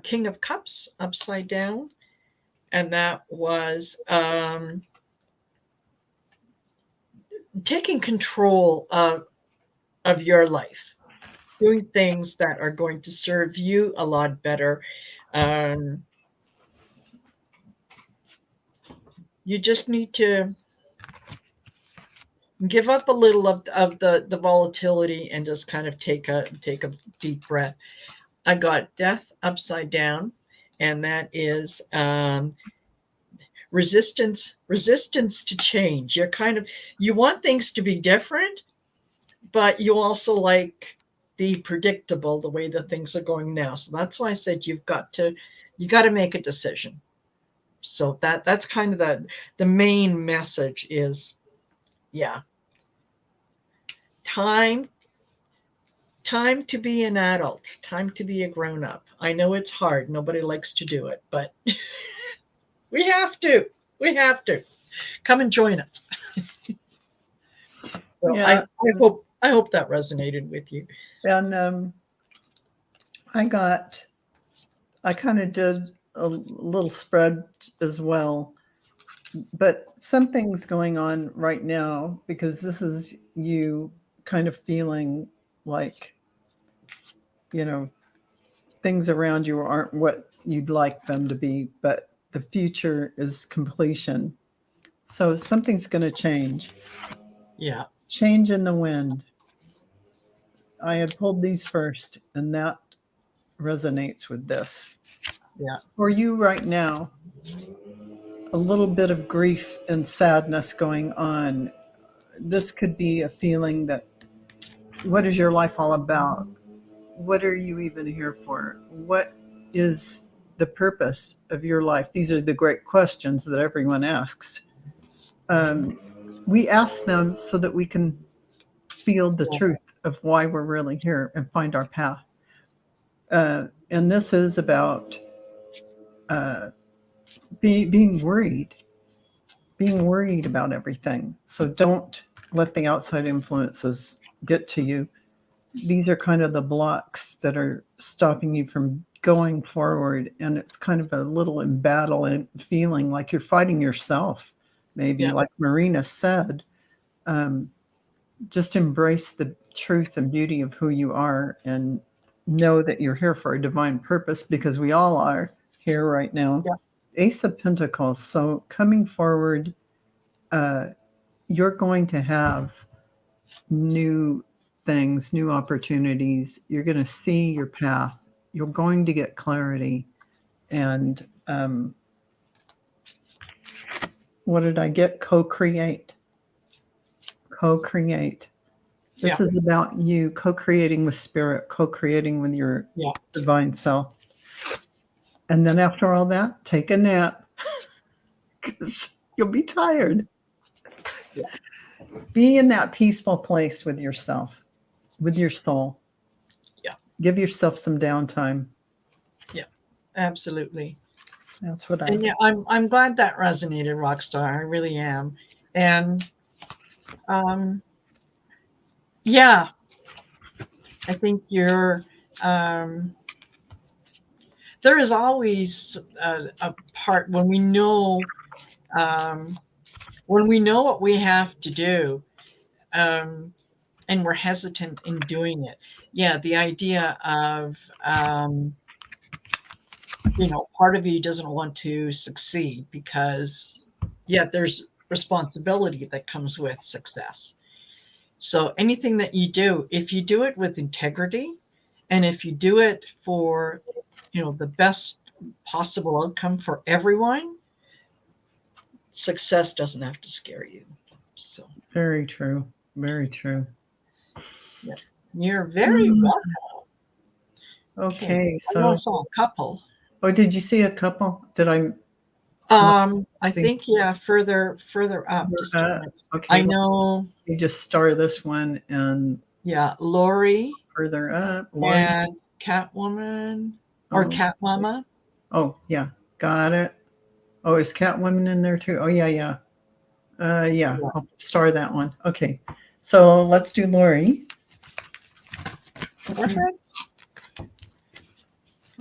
King of Cups upside down, and that was taking control of your life, doing things that are going to serve you a lot better. Um, you just need to give up a little of the volatility and just kind of take a deep breath. I got death upside down, and that is resistance to change. You're kind of, you want things to be different, but you also like the predictable, the way that things are going now. So that's why I said you got to make a decision. So that's kind of the main message is, yeah, time to be an adult, time to be a grown up. I know it's hard. Nobody likes to do it, but we have to. We have to. Come and join us. So Yeah. I hope that resonated with you. And I kind of did a little spread as well, but something's going on right now because this is you kind of feeling like, things around you aren't what you'd like them to be, but the future is completion. So something's going to change. Yeah. Change in the wind. I had pulled these first, and that resonates with this. Yeah. For you right now, a little bit of grief and sadness going on. This could be a feeling that, what is your life all about? What are you even here for? What is the purpose of your life? These are the great questions that everyone asks. We ask them so that we can feel the truth of why we're really here and find our path. And this is about being worried about everything. So don't let the outside influences get to you. These are kind of the blocks that are stopping you from going forward. And it's kind of a little embattled feeling like you're fighting yourself, maybe, like Marina said. Just embrace the truth and beauty of who you are and know that you're here for a divine purpose, because we all are here right now. Yeah. Ace of Pentacles. So coming forward, you're going to have new things, new opportunities. You're going to see your path. You're going to get clarity. And what did I get? Co-create. Co-create. This is about you co-creating with spirit, co-creating with your divine self. And then after all that, take a nap, because you'll be tired. Yeah. Be in that peaceful place with yourself, with your soul. Yeah. Give yourself some downtime. Yeah, absolutely. That's what I. And yeah, I'm glad that resonated, Rockstar. I really am. And yeah, I think you're. There is always a part when we know what we have to do, and we're hesitant in doing it. Yeah, the idea of part of you doesn't want to succeed because, there's responsibility that comes with success. So anything that you do, if you do it with integrity, and if you do it for, the best possible outcome for everyone, success doesn't have to scare you. So Very true. Very true. yeah, you're very welcome. Okay, I know I saw a couple. Oh, did you see a couple? Did I? I think further up. Just a minute. Okay. I know. You just star this one and Lori. Further up. And Catwoman or Cat Mama. Oh yeah, got it. Oh, is Catwoman in there too? Oh yeah. I'll star that one. Okay, so let's do Lori. Perfect.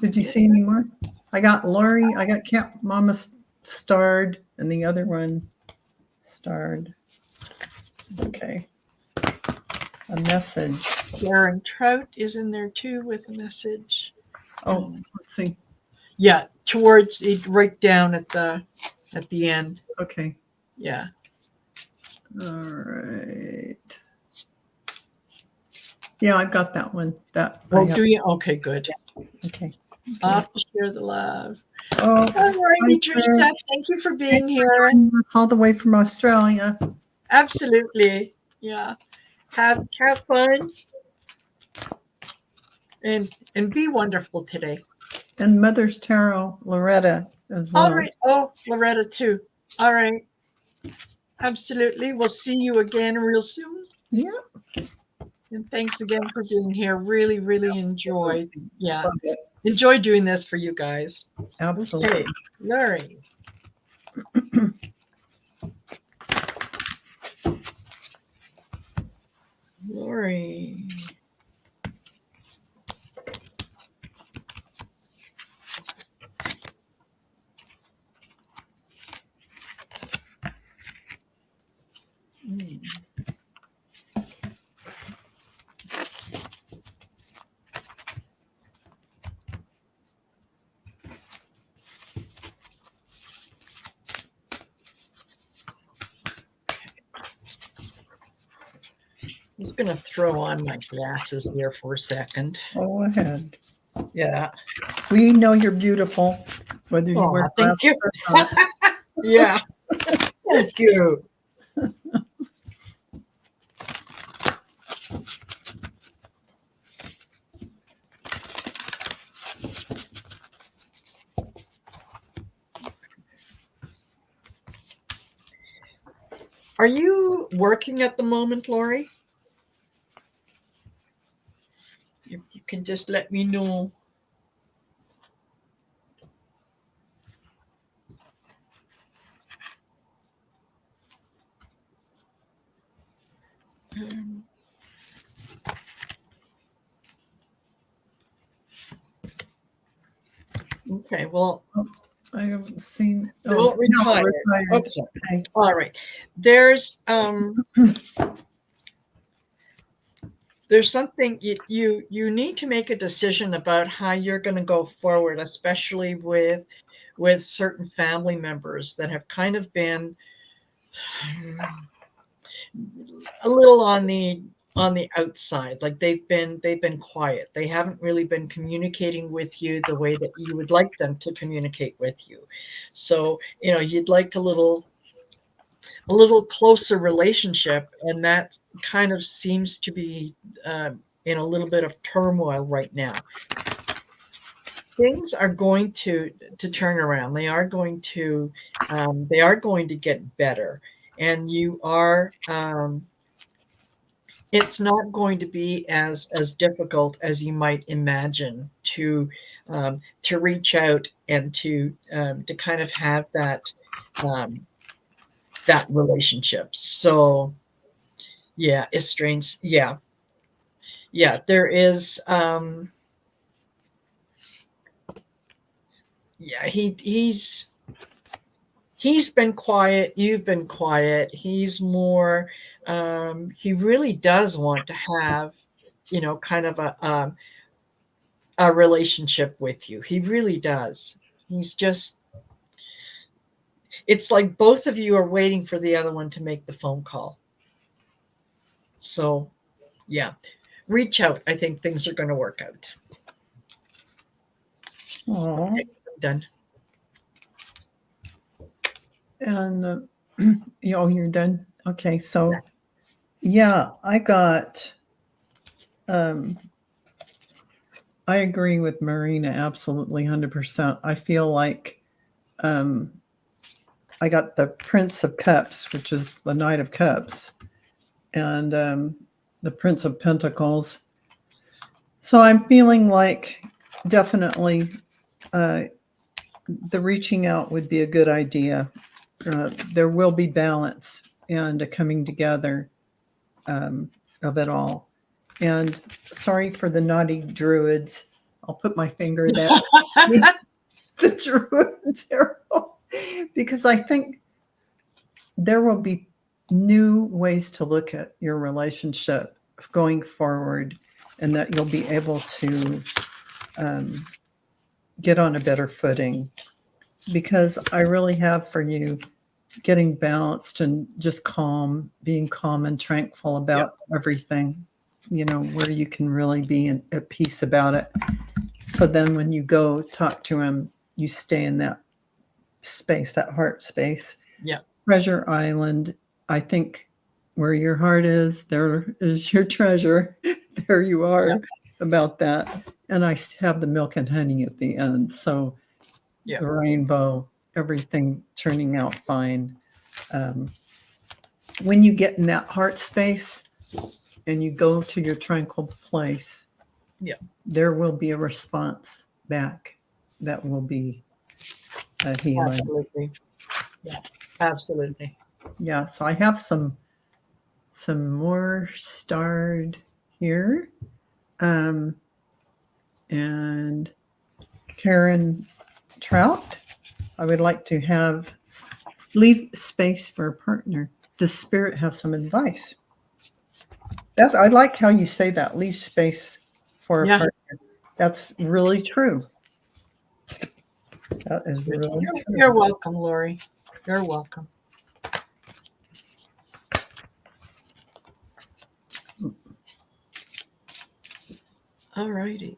Did you see any more? I got Lori. I got Cat Mama starred, and the other one starred. Okay. A message. Darren Trout is in there too with a message. Oh, let's see. Yeah, towards it, right down at the end. Okay. Yeah. All right. Yeah, I've got that one. Oh, do you? Okay, good. Okay. Off to share the love. Oh, All righty, Trisha. Thank you for being here. Us all the way from Australia. Absolutely. Yeah. Have fun and be wonderful today. And Mother's Tarot, Loretta, as well. All right. Oh, Loretta too. All right. Absolutely. We'll see you again real soon. Yeah. And thanks again for being here. Really, really enjoyed. Yeah. Love it. Enjoy doing this for you guys. Absolutely. Okay. Larry. Lori. I'm just going to throw on my glasses here for a second. Go ahead. Yeah. We know you're beautiful, whether you wear thank glasses you. or not. Yeah. Thank you. Are you working at the moment, Lori? If you can just let me know. Okay, well, I haven't seen. Don't retire. Retired. Okay. All right. There's something you need to make a decision about how you're going to go forward, especially with certain family members that have kind of been a little on the outside. Like they've been quiet. They haven't really been communicating with you the way that you would like them to communicate with you. So, you'd like a little closer relationship, and that kind of seems to be in a little bit of turmoil right now. Things are going to turn around. They are going to get better, and you are. It's not going to be as difficult as you might imagine to reach out and to kind of have that relationship. So yeah, it's strange. Yeah, there is. Yeah, he's been quiet. You've been quiet. He's more. He really does want to have, kind of a relationship with you. He really does. He's just. It's like both of you are waiting for the other one to make the phone call. So, yeah, reach out. I think things are going to work out. Okay, I'm done. And you're done. Okay, so yeah, I got. I agree with Marina absolutely 100%. I feel like I got the Prince of Cups, which is the Knight of Cups, and the Prince of Pentacles. So I'm feeling like definitely the reaching out would be a good idea. There will be balance and a coming together of it all. And sorry for the naughty druids. I'll put my finger there. The druid tarot, because I think there will be new ways to look at your relationship going forward, and that you'll be able to get on a better footing. Because I really have for you getting balanced and just calm, being calm and tranquil about everything, where you can really be at peace about it. So then when you go talk to him, you stay in that space, that heart space. Yeah. Treasure Island, I think where your heart is, there is your treasure. There you are about that. And I have the milk and honey at the end. So the rainbow, everything turning out fine. When you get in that heart space and you go to your tranquil place, there will be a response back that will be a healing. Absolutely. Yeah, absolutely. Yeah, so I have some more starred here. And Karen Trout, I would like to leave space for a partner. Does Spirit have some advice? I like how you say that, leave space for a partner. That's really true. That is really true. You're welcome, Lori. You're welcome. All righty.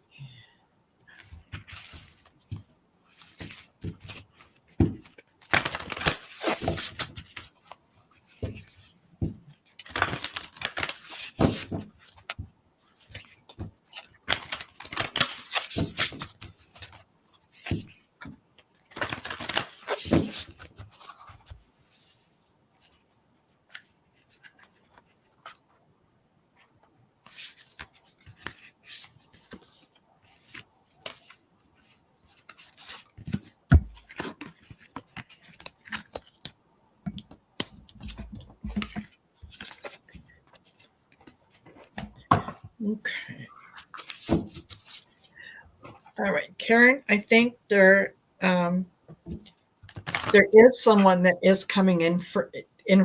Okay. All right, Karen, I think there is someone that is coming in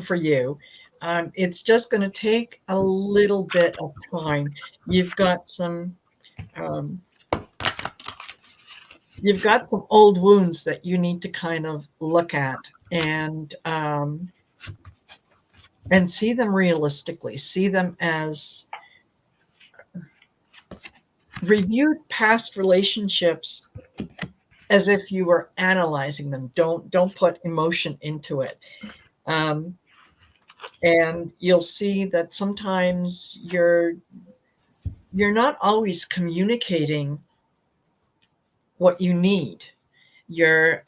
for you. It's just going to take a little bit of time. You've got some old wounds that you need to kind of look at and see them realistically. See them as reviewed past relationships as if you were analyzing them. Don't put emotion into it. And you'll see that sometimes you're not always communicating what you need. You're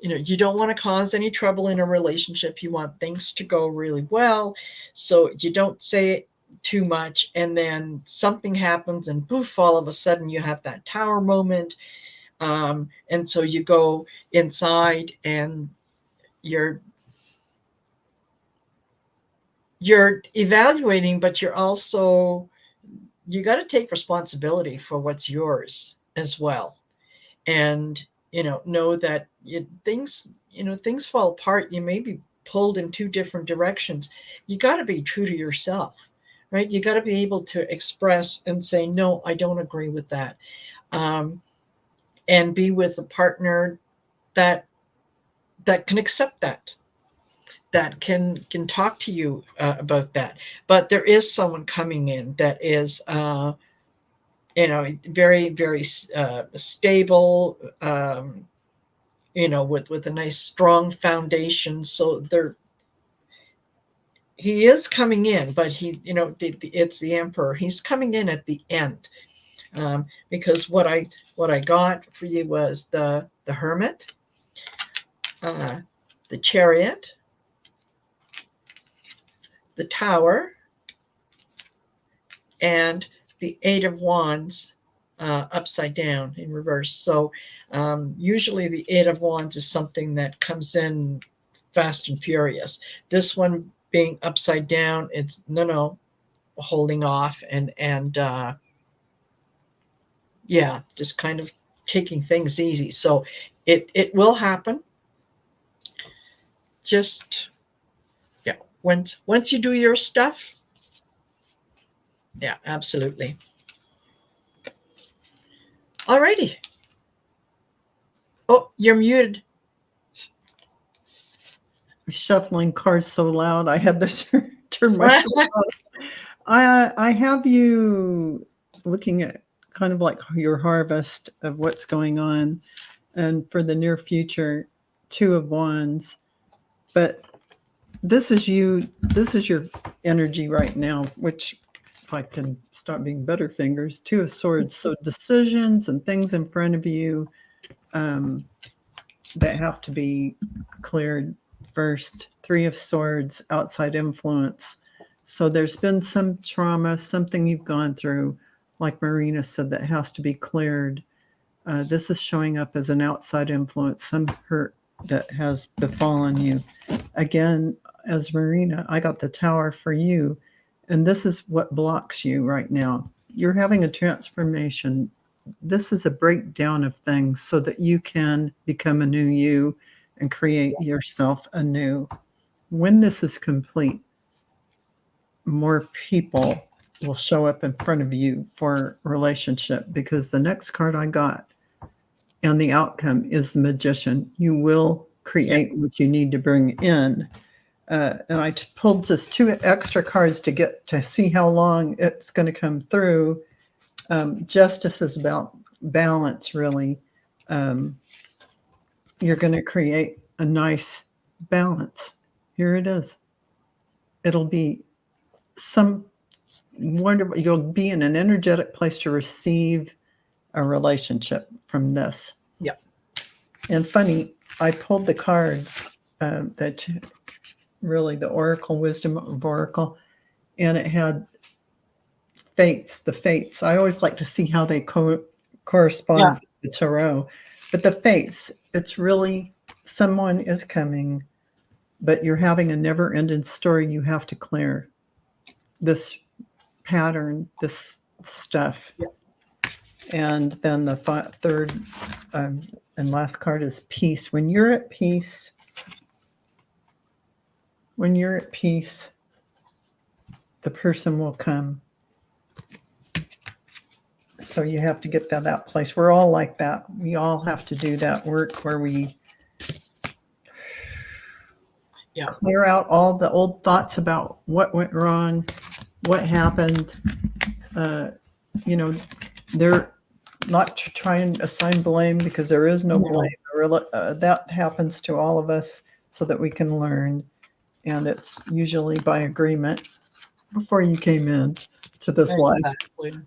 you don't want to cause any trouble in a relationship. You want things to go really well, so you don't say it too much, and then something happens and poof, all of a sudden you have that tower moment. And so you go inside and you're evaluating, but you got to take responsibility for what's yours as well. And, know that things fall apart. You may be pulled in two different directions. You got to be true to yourself, right? You got to be able to express and say, no, I don't agree with that. And be with a partner that can accept that can talk to you about that. But there is someone coming in that is very, very stable, with a nice strong foundation. So he is coming in, but it's the Emperor. He's coming in at the end, because what I got for you was the Hermit, the Chariot, the Tower, and the Eight of Wands upside down in reverse. So usually the Eight of Wands is something that comes in fast and furious. This one being upside down, it's no, holding off and just kind of taking things easy. So it will happen. Just once you do your stuff. Yeah, absolutely. All righty. Oh, you're muted. Shuffling cards so loud I had to turn myself off. I have you looking at kind of like your harvest of what's going on, and for the near future, 2 of Wands. But this is you. This is your energy right now, which, if I can stop being Butterfingers, 2 of Swords. So decisions and things in front of you that have to be cleared first. 3 of Swords, outside influence. So there's been some trauma, something you've gone through, like Marina said, that has to be cleared. This is showing up as an outside influence, some hurt that has befallen you. Again, as Marina, I got the Tower for you. And this is what blocks you right now. You're having a transformation. This is a breakdown of things so that you can become a new you and create yourself anew. When this is complete, more people will show up in front of you for relationship, because the next card I got and the outcome is the Magician. You will create what you need to bring in. And I pulled just 2 extra cards to get to see how long it's going to come through. Justice is about balance, really. You're going to create a nice balance. Here it is. It'll be some wonderful, you'll be in an energetic place to receive a relationship from this. Yep. And funny, I pulled the cards that really the Oracle, Wisdom of Oracle, and it had fates, the fates. I always like to see how they correspond with the tarot. But the fates, it's really someone is coming, but you're having a never-ending story you have to clear. This pattern, this stuff. Yep. And then the third and last card is peace. When you're at peace, the person will come. So you have to get that place. We're all like that. We all have to do that work where we clear out all the old thoughts about what went wrong, what happened. They're not to try and assign blame, because there is no blame. That happens to all of us so that we can learn. And it's usually by agreement before you came in to this life.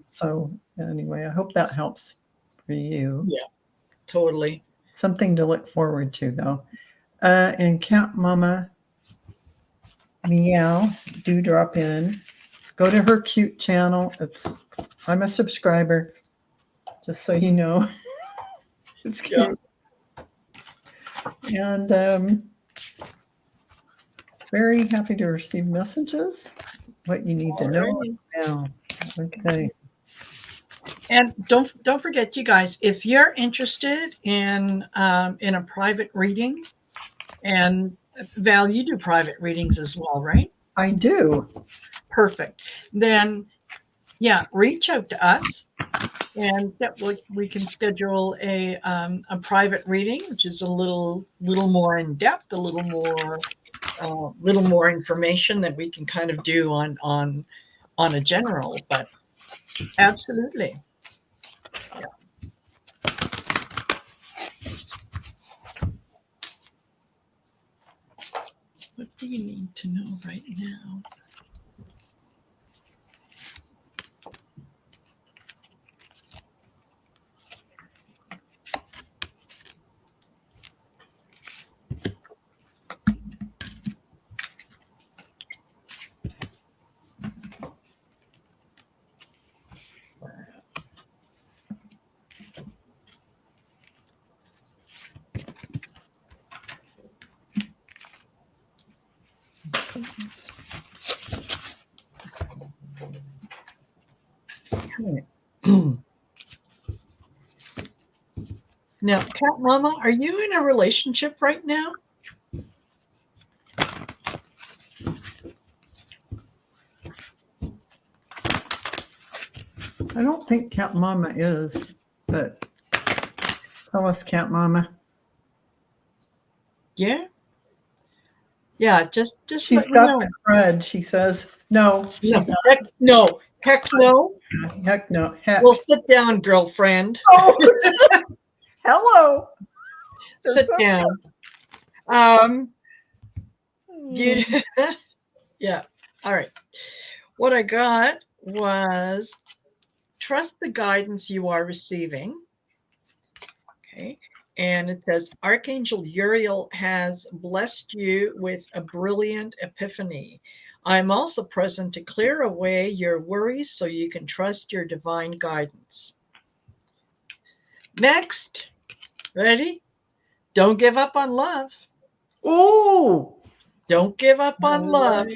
So anyway, I hope that helps for you. Yeah, totally. Something to look forward to, though. And Cat Mama Meow, do drop in. Go to her cute channel. I'm a subscriber, just so you know. It's cute. Yeah. And very happy to receive messages. What you need to know now. Okay. And don't forget, you guys, if you're interested in a private reading, and Val, you do private readings as well, right? I do. Perfect. Then, reach out to us, and we can schedule a private reading, which is a little more in depth, a little more information that we can kind of do on a general. But absolutely. Yeah. What do you need to know right now? Now, Cat Mama, are you in a relationship right now? I don't think Cat Mama is, but tell us, Cat Mama. Yeah. Yeah, just She's let me got know. the crud. She says, no, she's not. Heck no. Heck no. Heck no. Heck. Well, sit down, girlfriend. Oh, hello. Sit down. You, yeah. All right. What I got was trust the guidance you are receiving. Okay. And it says, Archangel Uriel has blessed you with a brilliant epiphany. I'm also present to clear away your worries so you can trust your divine guidance. Next, ready? Don't give up on love. Oh, don't give up on love.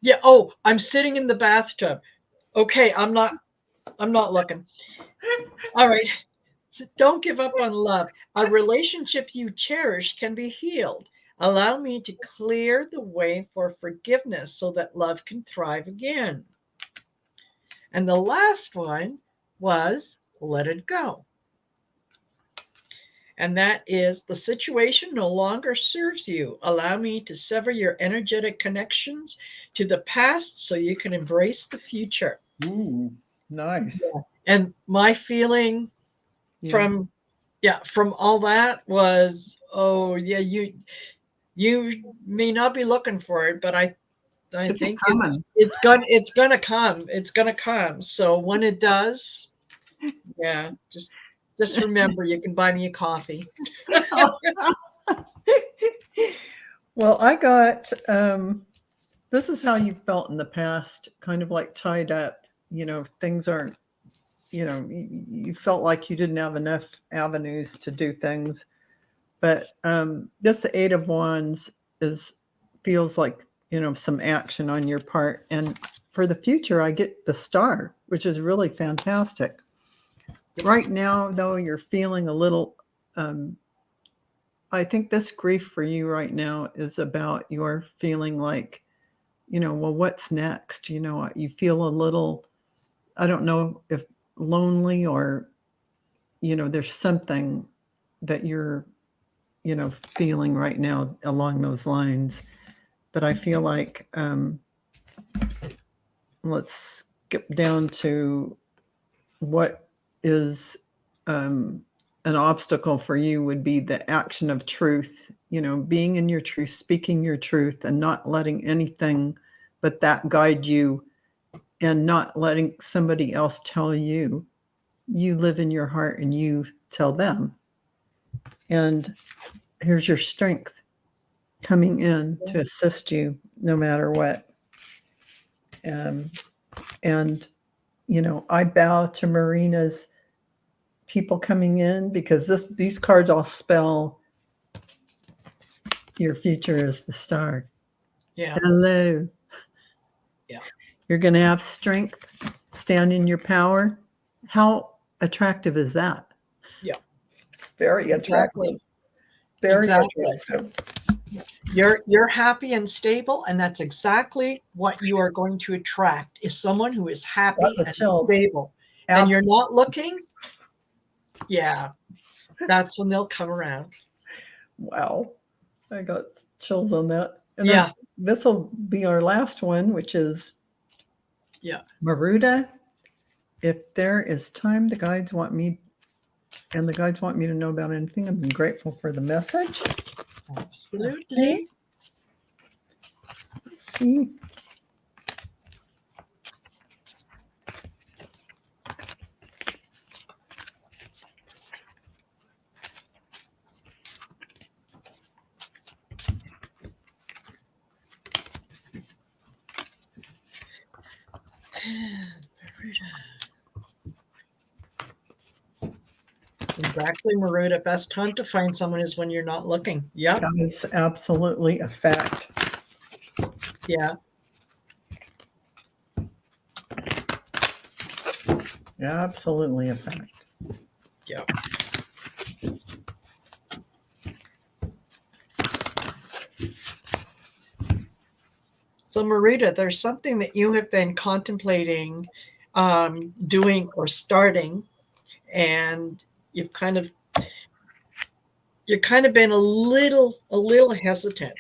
Yeah. Oh, I'm sitting in the bathtub. Okay, I'm not looking. All right. Don't give up on love. A relationship you cherish can be healed. Allow me to clear the way for forgiveness so that love can thrive again. And the last one was let it go. And that is the situation no longer serves you. Allow me to sever your energetic connections to the past so you can embrace the future. Ooh, nice. Yeah. And my feeling from all that was, oh yeah, you may not be looking for it, but I think it's gonna come. So when it does, yeah, just remember you can buy me a coffee. Well, I got this is how you felt in the past, kind of like tied up. Things aren't, you felt like you didn't have enough avenues to do things. But this Eight of Wands feels like, some action on your part. And for the future, I get the Star, which is really fantastic. Right now, though, you're feeling a little, I think this grief for you right now is about your feeling like, well, what's next? You feel a little, I don't know if lonely or, there's something that you're, feeling right now along those lines. But I feel like, let's skip down to what is an obstacle for you would be the action of truth, being in your truth, speaking your truth, and not letting anything but that guide you, and not letting somebody else tell you. You live in your heart and you tell them. And here's your strength coming in to assist you no matter what. And, I bow to Marina's people coming in because these cards all spell your future is the Star. Yeah. Hello. Yeah. You're going to have strength, stand in your power. How attractive is that? Yeah. It's very attractive. Very attractive. You're happy and stable, and that's exactly what you are going to attract is someone who is happy and stable. And you're not looking. Yeah. That's when they'll come around. Wow. I got chills on that. And this will be our last one, which is Marina. If there is time, the guides want me to know about anything, I'm grateful for the message. Absolutely. Okay. Let's see. Exactly, Marina. Best time to find someone is when you're not looking. Yeah. That is absolutely a fact. Yeah. Absolutely a fact. Yeah. So, Marina, there's something that you have been contemplating doing or starting, and you've kind of been a little hesitant,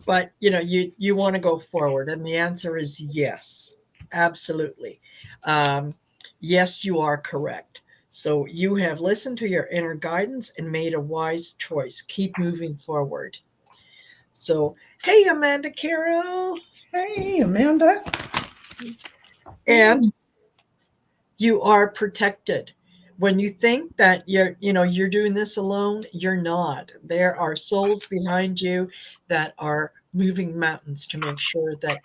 but you want to go forward, and the answer is yes, absolutely. Yes, you are correct. So you have listened to your inner guidance and made a wise choice. Keep moving forward. So, hey, Amanda Carroll. Hey, Amanda. And you are protected. When you think that you're doing this alone, you're not. There are souls behind you that are moving mountains to make sure that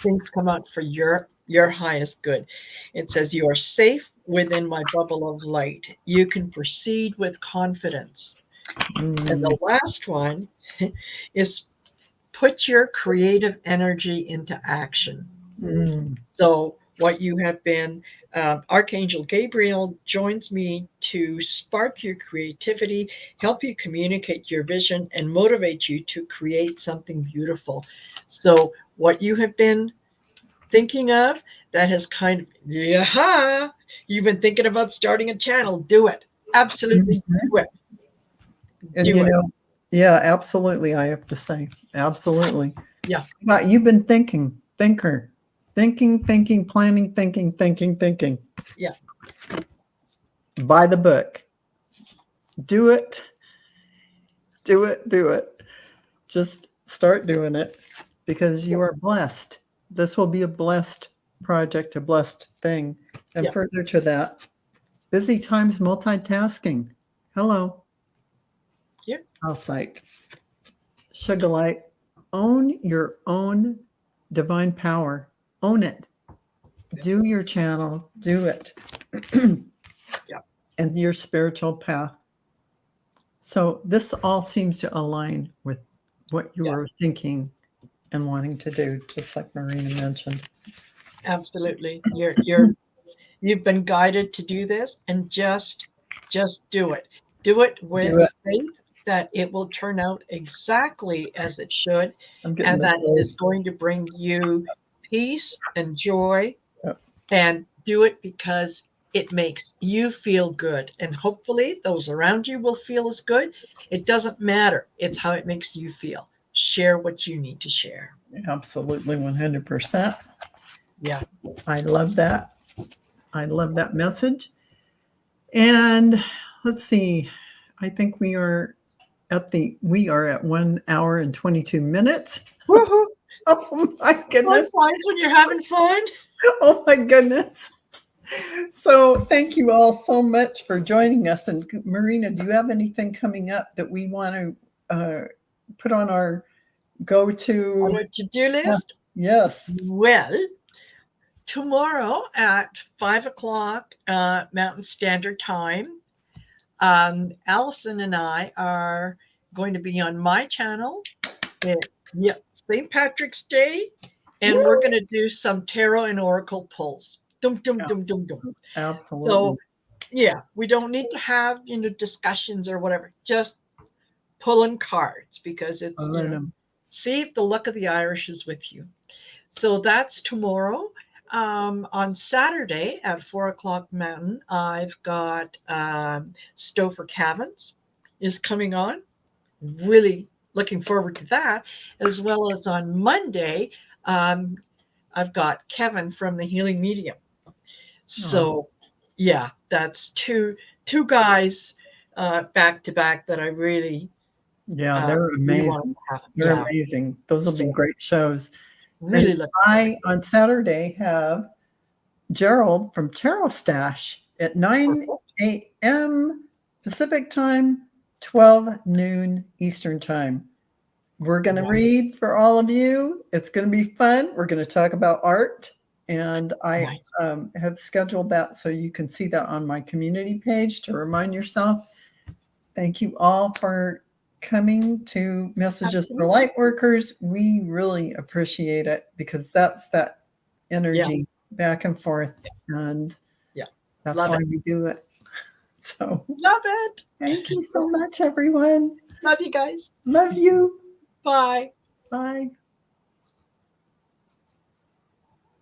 things come out for your highest good. It says you are safe within my bubble of light. You can proceed with confidence. And the last one is put your creative energy into action. So what you have been, Archangel Gabriel joins me to spark your creativity, help you communicate your vision, and motivate you to create something beautiful. So what you have been thinking of, that has kind of, yeah, you've been thinking about starting a channel, do it. Absolutely do it. And yeah, absolutely. I have to say, absolutely. Yeah. But you've been thinking, planning, thinking. Yeah. Buy the book. Do it. Just start doing it, because you are blessed. This will be a blessed project, a blessed thing. And further to that, busy times multitasking. Hello. Yep. Psych. Sugar Light, own your own divine power. Own it. Do your channel. Do it. And your spiritual path. So this all seems to align with what you were thinking and wanting to do, just like Marina mentioned. Absolutely. You've been guided to do this, and just do it. Do it with faith that it will turn out exactly as it should, and that it is going to bring you peace and joy. And do it because it makes you feel good, and hopefully those around you will feel as good. It doesn't matter. It's how it makes you feel. Share what you need to share. Absolutely, 100%. Yeah. I love that. I love that message. And let's see. I think we are at 1 hour and 22 minutes. Woohoo. Oh my goodness. Fun times when you're having fun. Oh my goodness. So thank you all so much for joining us. And Marina, do you have anything coming up that we want to put on our to-do list? Yes. Well, tomorrow at 5 o'clock Mountain Standard Time, Allison and I are going to be on my channel. St. Patrick's Day, and we're going to do some tarot and oracle pulls. Absolutely. So, we don't need to have discussions or whatever. Just pulling cards, because it's see if the luck of the Irish is with you. So that's tomorrow. On Saturday at 4 o'clock Mountain, I've got Stouffer Cabins is coming on. Really looking forward to that, as well as on Monday, I've got Kevin from the Healing Medium. So, that's two guys back to back that I really. They're amazing. They're amazing. Those will be great shows. Really, on Saturday have Gerald from Tarot Stash at 9 a.m. Pacific time, 12 noon Eastern time. We're going to read for all of you. It's going to be fun. We're going to talk about art, and I have scheduled that so you can see that on my community page to remind yourself. Thank you all for coming to Messages for Lightworkers. We really appreciate it, because that's that energy back and forth, and that's why we do it. So love it. Thank you so much, everyone. Love you guys. Love you. Bye. Bye.